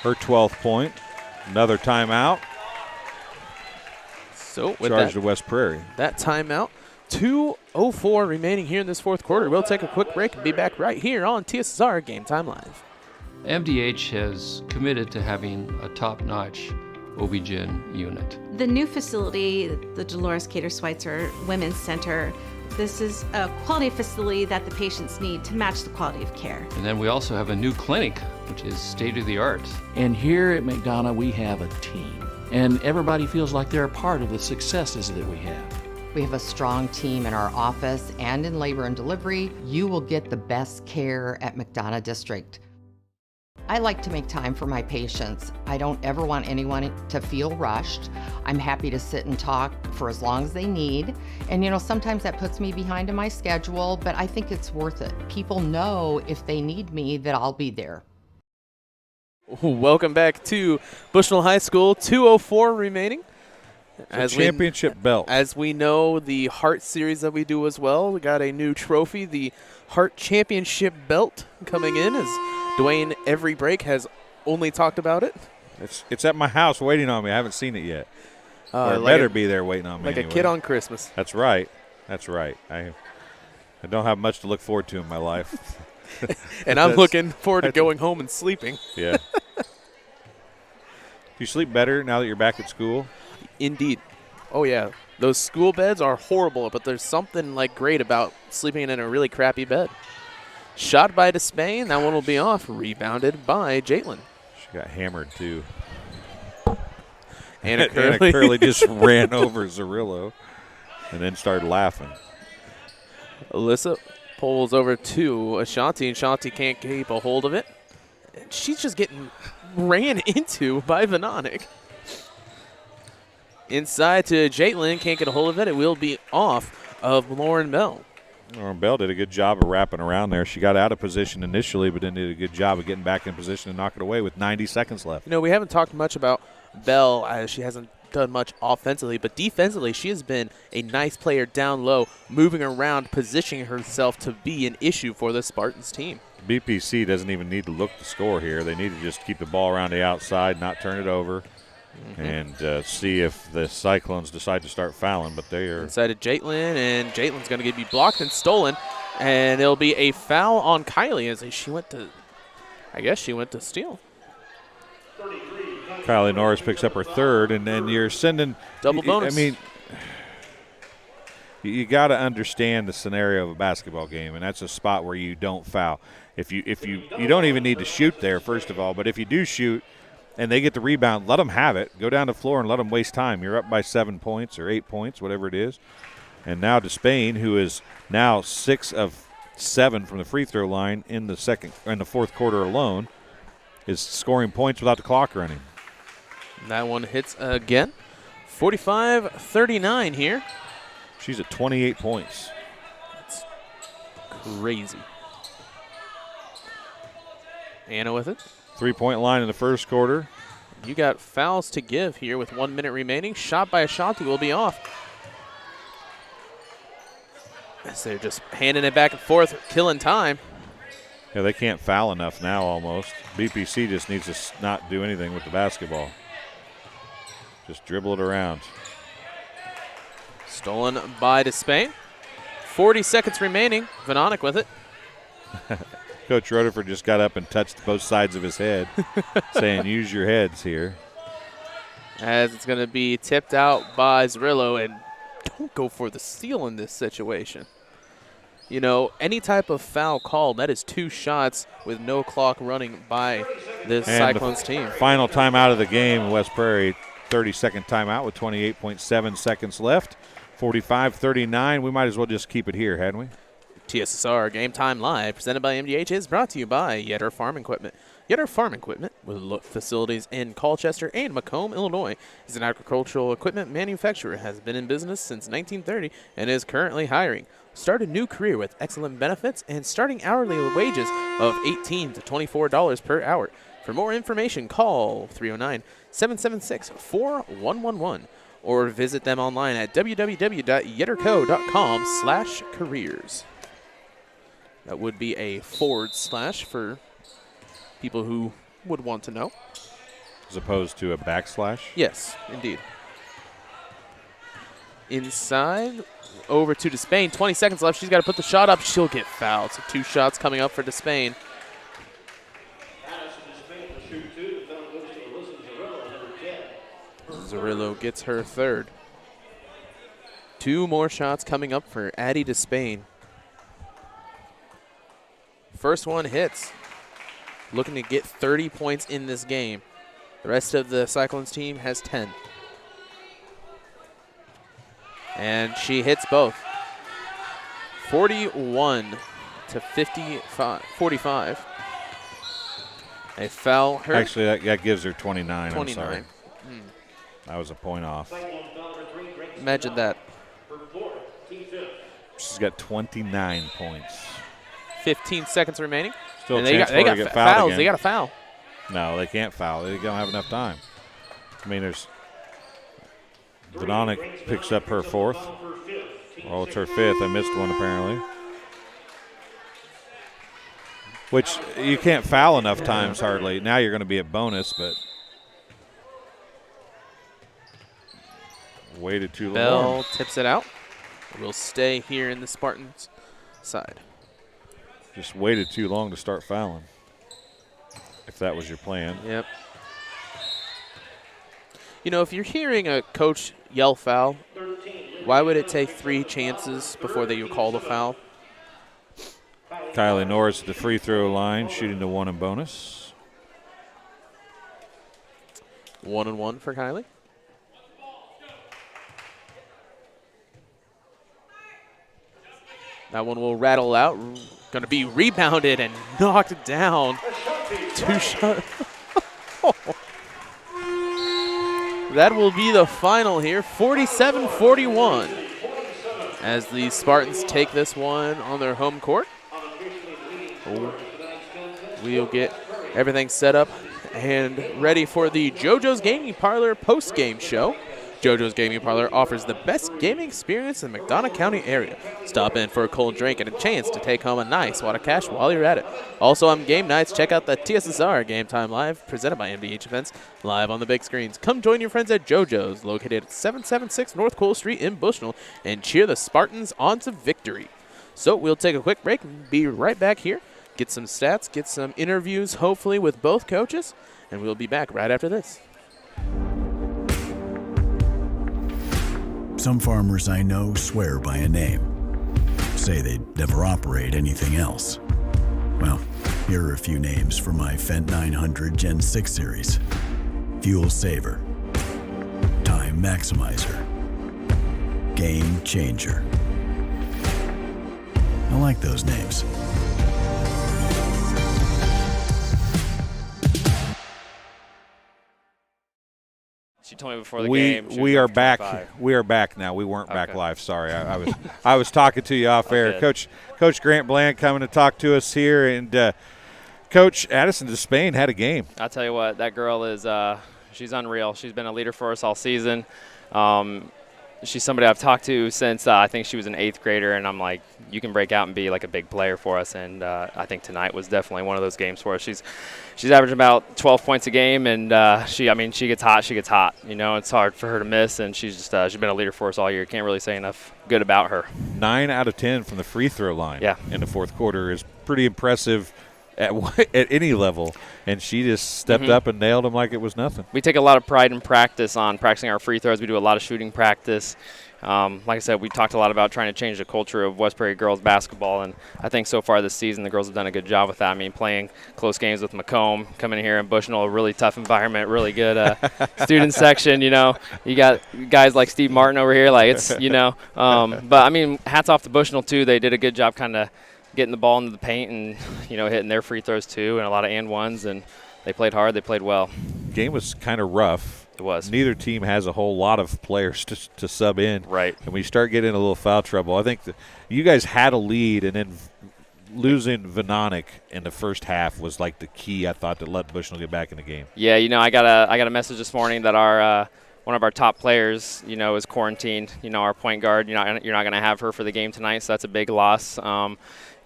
Her 12th point. Another timeout. So with charged to West Prairie. That timeout. 2:04 remaining here in this fourth quarter. We'll take a quick break and be back right here on TSSR Game Time Live. MDH has committed to having a top-notch OB-GYN unit. The new facility, the Dolores Cater Schweitzer Women's Center, this is a quality facility that the patients need to match the quality of care. And then we also have a new clinic, which is state-of-the-art. And here at McDonough, we have a team. And everybody feels like they're a part of the successes that we have. We have a strong team in our office and in labor and delivery. You will get the best care at McDonough District. I like to make time for my patients. I don't ever want anyone to feel rushed. I'm happy to sit and talk for as long as they need. And sometimes that puts me behind in my schedule, but I think it's worth it. People know if they need me that I'll be there. Welcome back to Bushnell High School, 2:04 remaining. As championship belt. As we know, the Heart Series that we do as well, we got a new trophy, the Heart Championship belt coming in, as Dwayne every break has only talked about it. It's at my house waiting on me. I haven't seen it yet. Or it like better be there waiting on me. Like anyway. A kid on Christmas. That's right. That's right. I don't have much to look forward to in my life. And I'm looking forward to going home and sleeping. Yeah. Do you sleep better now that you're back at school? Indeed. Oh, yeah. Those school beds are horrible, but there's something great about sleeping in a really crappy bed. Shot by Despain. That one will be off. Rebounded by Jaitlin. She got hammered, too. Anna Curley just ran over Zerillo and then started laughing. Alyssa pulls over to Ashanti, and Ashanti can't keep a hold of it. And she's just getting ran into by Vanonic. Inside to Jaitlin, can't get a hold of it. It will be off of Lauren Bell. Lauren Bell did a good job of wrapping around there. She got out of position initially, but then did a good job of getting back in position and knock it away with 90 seconds left. We haven't talked much about Bell, as she hasn't done much offensively, but defensively she has been a nice player down low, moving around, positioning herself to be an issue for the Spartans team. BPC doesn't even need to look to score here. They need to just keep the ball around the outside, not turn it over. And see if the Cyclones decide to start fouling, but they are inside of Jaitlin, and Jaitlin's going to be blocked and stolen, and it'll be a foul on Kylie as she went to steal. Kylie Norris picks up her third, and then you're sending double bonus. I mean, you got to understand the scenario of a basketball game, and that's a spot where you don't foul. If you don't even need to shoot there, first of all, but if you do shoot and they get the rebound, let them have it. Go down the floor and let them waste time. You're up by 7 points or 8 points, whatever it is. And now Despain, who is now 6 of 7 from the free throw line in the fourth quarter alone, is scoring points without the clock running. That one hits again. 45-39 here. She's at 28 points. That's crazy. Anna with it. 3-point line in the first quarter. You got fouls to give here with 1 minute remaining. Shot by Ashanti will be off. As they're just handing it back and forth, killing time. Yeah, they can't foul enough now almost. BPC just needs to not do anything with the basketball. Just dribble it around. Stolen by Despain. 40 seconds remaining. Vanonic with it. Coach Rutherford just got up and touched both sides of his head, saying, use your heads here. As it's going to be tipped out by Zerillo, and don't go for the steal in this situation. Any type of foul called, that is 2 shots with no clock running by this Cyclones team. Final timeout of the game, West Prairie, 30-second timeout with 28.7 seconds left. 45-39. We might as well just keep it here, hadn't we? TSSR Game Time Live, presented by MDH, is brought to you by Yetter Farm Equipment. Yetter Farm Equipment, with facilities in Colchester and Macomb, Illinois, is an agricultural equipment manufacturer, has been in business since 1930, and is currently hiring. Start a new career with excellent benefits and starting hourly wages of $18 to $24 per hour. For more information, call 309-776-4111 or visit them online at www.yetterco.com/careers. That would be a / for people who would want to know. As opposed to a backslash? Yes, indeed. Inside, over to Despain. 20 seconds left. She's got to put the shot up. She'll get fouled. So 2 shots coming up for Despain. Zerillo gets her third. 2 more shots coming up for Addie Despain. First one hits. Looking to get 30 points in this game. The rest of the Cyclones team has 10. And she hits both. 41 to 45. A foul hurt. Actually, that gives her 29. 29. I'm sorry. That was a point off. Imagine that. She's got 29 points. 15 seconds remaining. Still and a chance they for her got to get fouls. fouled again. They got a foul. No, they can't foul. They don't have enough time. I mean, there's Venonic picks up her 4th. Oh, it's her 5th. I missed one apparently. Which you can't foul enough times hardly. Now you're going to be at bonus, but waited too long. Bell tips it out. We'll stay here in the Spartans side. Just waited too long to start fouling, if that was your plan. Yep. You know, if you're hearing a coach yell foul, why would it take 3 chances before they call the foul? Kylie Norris at the free throw line, shooting the 1 in bonus. 1-1 for Kylie. That one will rattle out. Going to be rebounded and knocked down. 2 shots. That will be the final here, 47-41. As the Spartans take this one on their home court. We'll get everything set up and ready for the JoJo's Gaming Parlor post-game show. JoJo's Gaming Parlor offers the best gaming experience in the McDonough County area. Stop in for a cold drink and a chance to take home a nice wad of cash while you're at it. Also on game nights, check out the TSSR Game Time Live presented by MDH Events live on the big screens. Come join your friends at JoJo's, located at 776 North Cole Street in Bushnell, and cheer the Spartans on to victory. So we'll take a quick break and be right back here. Get some stats, get some interviews, hopefully with both coaches, and we'll be back right after this. Some farmers I know swear by a name. Say they'd never operate anything else. Well, here are a few names for my Fendt 900 Gen 6 series. Fuel Saver. Time Maximizer. Game Changer. I like those names. She told me before the game. We are back. 25. We are back now. We weren't back live. Sorry, I was talking to you off air. Coach Grant Bland coming to talk to us here, and Coach Addison Despain had a game. I'll tell you what, that girl is she's unreal. She's been a leader for us all season. She's somebody I've talked to since I think she was an 8th grader, and I'm like, you can break out and be like a big player for us. And I think tonight was definitely one of those games for us. She's averaging about 12 points a game, and she gets hot. She gets hot. You know, it's hard for her to miss, and she's been a leader for us all year. Can't really say enough good about her. 9 out of 10 from the free throw line. Yeah. In the 4th quarter is pretty impressive at any level, and she just stepped up and nailed them like it was nothing. We take a lot of pride in practice on practicing our free throws. We do a lot of shooting practice. Like I said, we talked a lot about trying to change the culture of West Prairie girls basketball, and I think so far this season the girls have done a good job with that. I mean, playing close games with Macomb, coming in here in Bushnell, a really tough environment, really good student section. You know, you got guys like Steve Martin over here, like it's but I mean, hats off to Bushnell too. They did a good job kind of getting the ball into the paint and hitting their free throws too, and a lot of and ones, and they played hard. They played well. Game was kind of rough. It was. Neither team has a whole lot of players to sub in. Right. And we start getting a little foul trouble. I think you guys had a lead, and then losing Venonic in the first half was like the key, I thought, to let Bushnell get back in the game. Yeah, I got a message this morning that our one of our top players, is quarantined. Our point guard, you're not going to have her for the game tonight, so that's a big loss.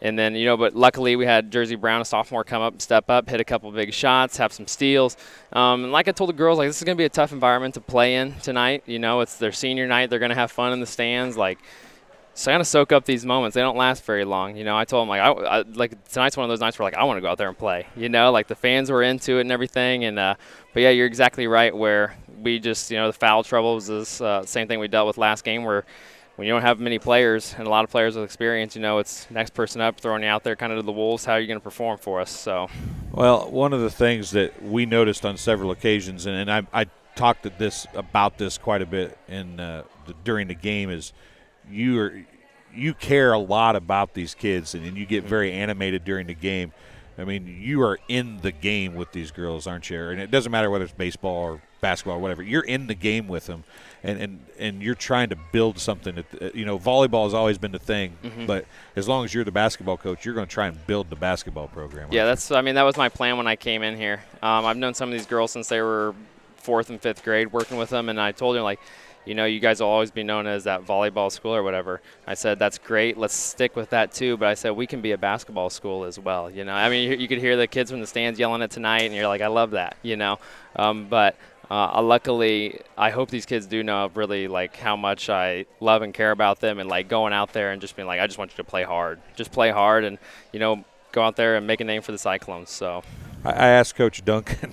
And then, but luckily we had Jersey Brown, a sophomore, come up, step up, hit a couple big shots, have some steals. And like I told the girls, this is going to be a tough environment to play in tonight. It's their senior night. They're going to have fun in the stands. So I got to soak up these moments. They don't last very long. I told them, I tonight's one of those nights where, I want to go out there and play. The fans were into it and everything. And but, yeah, you're exactly right where we just, the foul trouble was the same thing we dealt with last game where when you don't have many players and a lot of players with experience, it's next person up, throwing you out there kind of to the wolves. How are you going to perform for us? So, well, one of the things that we noticed on several occasions, and I talked about this quite a bit during the game is you care a lot about these kids, and you get very animated during the game. I mean, you are in the game with these girls, aren't you? And it doesn't matter whether it's baseball or basketball or whatever. You're in the game with them, and you're trying to build something. Volleyball has always been the thing, but as long as you're the basketball coach, you're going to try and build the basketball program. Yeah, that was my plan when I came in here. I've known some of these girls since they were 4th and 5th grade, working with them, and I told them, like, you guys will always be known as that volleyball school or whatever. I said, that's great. Let's stick with that too. But I said, we can be a basketball school as well. I mean, you could hear the kids from the stands yelling it tonight, and you're like, I love that, But luckily, I hope these kids do know really, like, how much I love and care about them, and, like, going out there and just being like, I just want you to play hard. Just play hard and, go out there and make a name for the Cyclones. So I asked Coach Duncan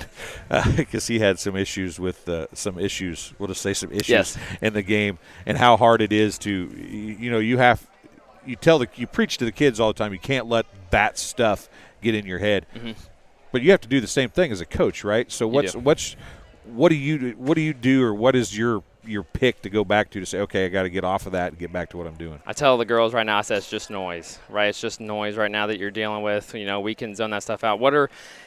because he had some issues with we'll just say some issues yes. in the game, and how hard it is to, you preach to the kids all the time. You can't let that stuff get in your head, but you have to do the same thing as a coach, right? So what do you do, or what is your pick to go back to say, okay, I got to get off of that and get back to what I'm doing? I tell the girls right now, I said it's just noise, right? It's just noise right now that you're dealing with. We can zone that stuff out.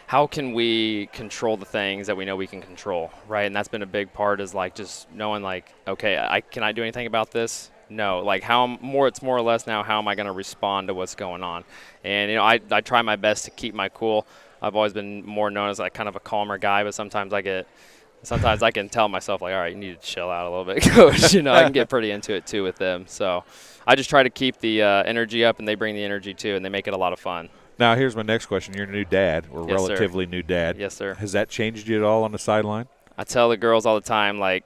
How can we control the things that we know we can control, right? And that's been a big part, is like just knowing, like, okay, can I do anything about this? No. Like, it's more or less now, how am I going to respond to what's going on? And I try my best to keep my cool. I've always been more known as like kind of a calmer guy, but sometimes I can tell myself, like, all right, you need to chill out a little bit, coach. I can get pretty into it too with them. So I just try to keep the energy up, and they bring the energy too, and they make it a lot of fun. Now, here's my next question. You're a new dad, or yes, relatively sir. New dad. Yes, sir. Has that changed you at all on the sideline? I tell the girls all the time, like,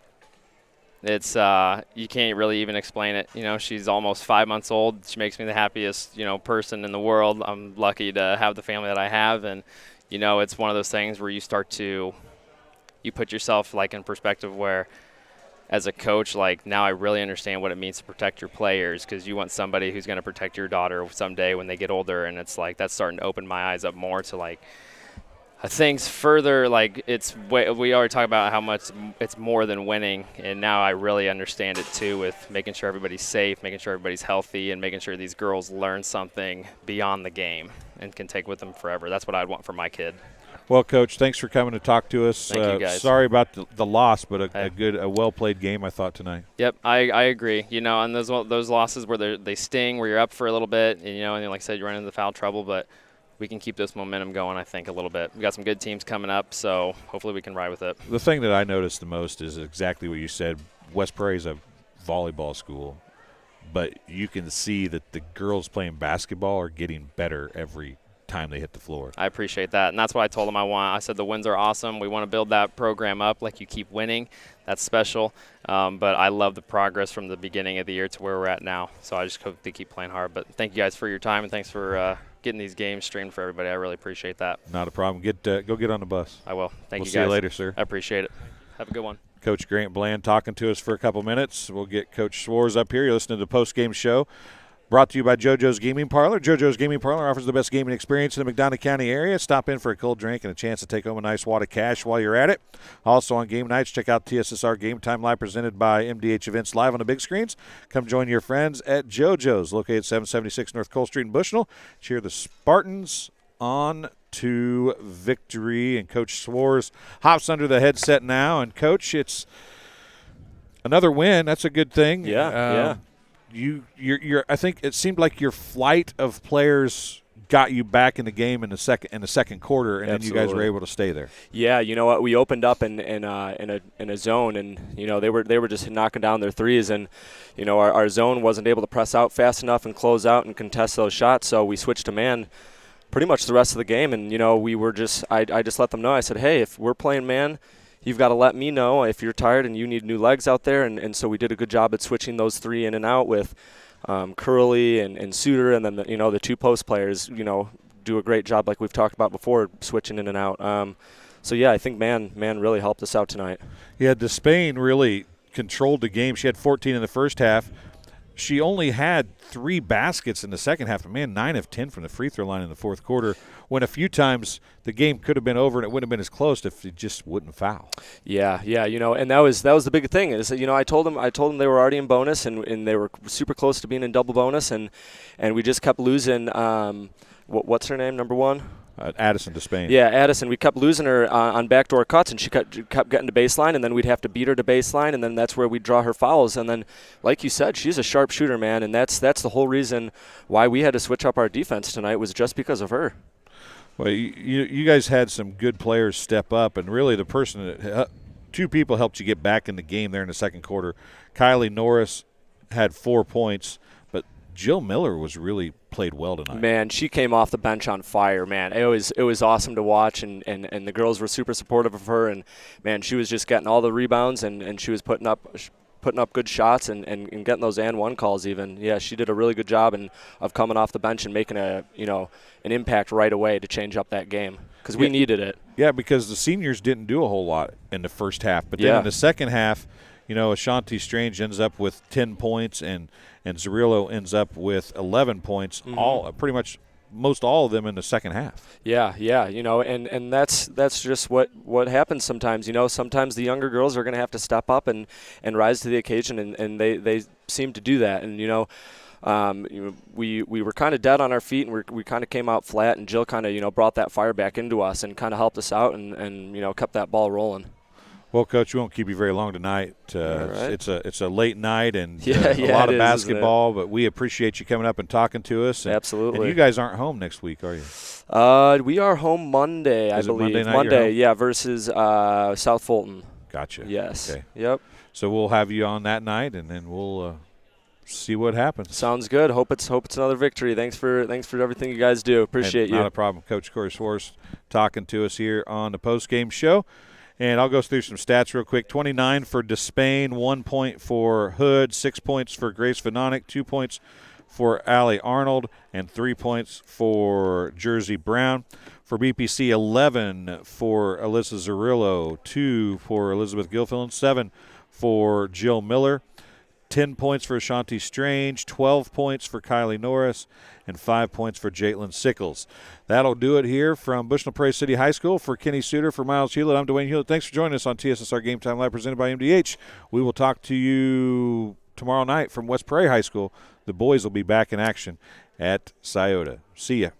it's you can't really even explain it. She's almost 5 months old. She makes me the happiest, person in the world. I'm lucky to have the family that I have, and it's one of those things where you put yourself, like, in perspective, where as a coach, like, now I really understand what it means to protect your players, because you want somebody who's going to protect your daughter someday when they get older. And it's like, that's starting to open my eyes up more to, like, things further. Like, we already talk about how much it's more than winning, and now I really understand it too, with making sure everybody's safe, making sure everybody's healthy, and making sure these girls learn something beyond the game and can take with them forever. That's what I'd want for my kid. Well, Coach, thanks for coming to talk to us. Thank you, guys. Sorry about the loss, but a well-played game, I thought, tonight. Yep, I agree. And those losses where they sting, where you're up for a little bit, and like I said, you run into the foul trouble, but we can keep this momentum going, I think, a little bit. We got some good teams coming up, so hopefully we can ride with it. The thing that I noticed the most is exactly what you said. West Prairie is a volleyball school, but you can see that the girls playing basketball are getting better every time they hit the floor. I appreciate that, and that's what I told them I said the wins are awesome. We want to build that program up, like, you keep winning. That's special, but I love the progress from the beginning of the year to where we're at now, so I just hope they keep playing hard. But thank you guys for your time, and thanks for getting these games streamed for everybody. I really appreciate that. Not a problem. Go get on the bus. I will. Thank you, guys. We'll see you later, sir. I appreciate it. Have a good one. Coach Grant Bland talking to us for a couple minutes. We'll get Coach Swartz up here. You're listening to the post-game show, brought to you by JoJo's Gaming Parlor. JoJo's Gaming Parlor offers the best gaming experience in the McDonough County area. Stop in for a cold drink and a chance to take home a nice wad of cash while you're at it. Also on game nights, check out TSSR Game Time Live presented by MDH Events live on the big screens. Come join your friends at JoJo's, located 776 North Cole Street in Bushnell. Cheer the Spartans on to victory. And Coach Swartz hops under the headset now. And, Coach, it's another win. That's a good thing. Yeah. You're I think it seemed like your flight of players got you back in the game in the second quarter, and Absolutely. Then you guys were able to stay there. Yeah, you know what? We opened up in a zone, and they were just knocking down their threes, and our zone wasn't able to press out fast enough and close out and contest those shots, so we switched to man pretty much the rest of the game, and we were just I just let them know. I said, hey, if we're playing man, you've got to let me know if you're tired and you need new legs out there. And so we did a good job at switching those three in and out with Curly and Suter, and then the two post players do a great job, like we've talked about before, switching in and out. So yeah, I think man really helped us out tonight. Yeah, Despain really controlled the game. She had 14 in the first half. she only had 3 baskets in the second half. But, man, 9 of 10 from the free throw line in the fourth quarter, when a few times the game could have been over and it wouldn't have been as close if it just wouldn't foul. Yeah, and that was the big thing. Is that, I told them they were already in bonus and they were super close to being in double bonus, and we just kept losing. What's her name? Number 1. Addison Despain. Yeah, Addison. We kept losing her on backdoor cuts, and she kept getting to baseline, and then we'd have to beat her to baseline, and then that's where we'd draw her fouls. And then, like you said, she's a sharp shooter, man, and that's the whole reason why we had to switch up our defense tonight, was just because of her. Well, you guys had some good players step up, and really the person that 2 people helped you get back in the game there in the second quarter. Kylie Norris had 4 points, but Jill Miller really played well tonight. Man, she came off the bench on fire, man. It was awesome to watch, and the girls were super supportive of her, and, man, she was just getting all the rebounds, and she was putting up good shots and getting those and one calls even. Yeah, she did a really good job of coming off the bench and making an impact right away to change up that game, because we needed it. Yeah, because the seniors didn't do a whole lot in the first half, but then in the second half, Ashanti Strange ends up with 10 points and Zerillo ends up with 11 points, all pretty much most all of them in the second half. Yeah, and that's just what happens sometimes. Sometimes the younger girls are going to have to step up and rise to the occasion, and they seem to do that. And we were kind of dead on our feet, and we kind of came out flat, and Jill kind of brought that fire back into us and kind of helped us out and kept that ball rolling. Well, Coach, we won't keep you very long tonight. Right. It's a late night and a lot of basketball, but we appreciate you coming up and talking to us. Absolutely. And you guys aren't home next week, are you? We are home Monday, I believe. Monday night Monday, yeah, versus South Fulton. Gotcha. Yes. Okay. Yep. So we'll have you on that night, and then we'll see what happens. Sounds good. Hope it's another victory. Thanks for everything you guys do. Appreciate you. Not a problem. Coach Corey Swartz talking to us here on the post-game show. And I'll go through some stats real quick. 29 for Despain, 1 point for Hood, 6 points for Grace Vanonic, 2 points for Allie Arnold, and 3 points for Jersey Brown. For BPC, 11 for Alyssa Zerillo, 2 for Elizabeth Gilfillan, 7 for Jill Miller, 10 points for Ashanti Strange, 12 points for Kylie Norris, and 5 points for Jaitlin Sickles. That'll do it here from Bushnell Prairie City High School. For Kenny Suter, for Miles Hewlett, I'm Dwayne Hewlett. Thanks for joining us on TSSR Game Time Live, presented by MDH. We will talk to you tomorrow night from West Prairie High School. The boys will be back in action at Scioto. See ya.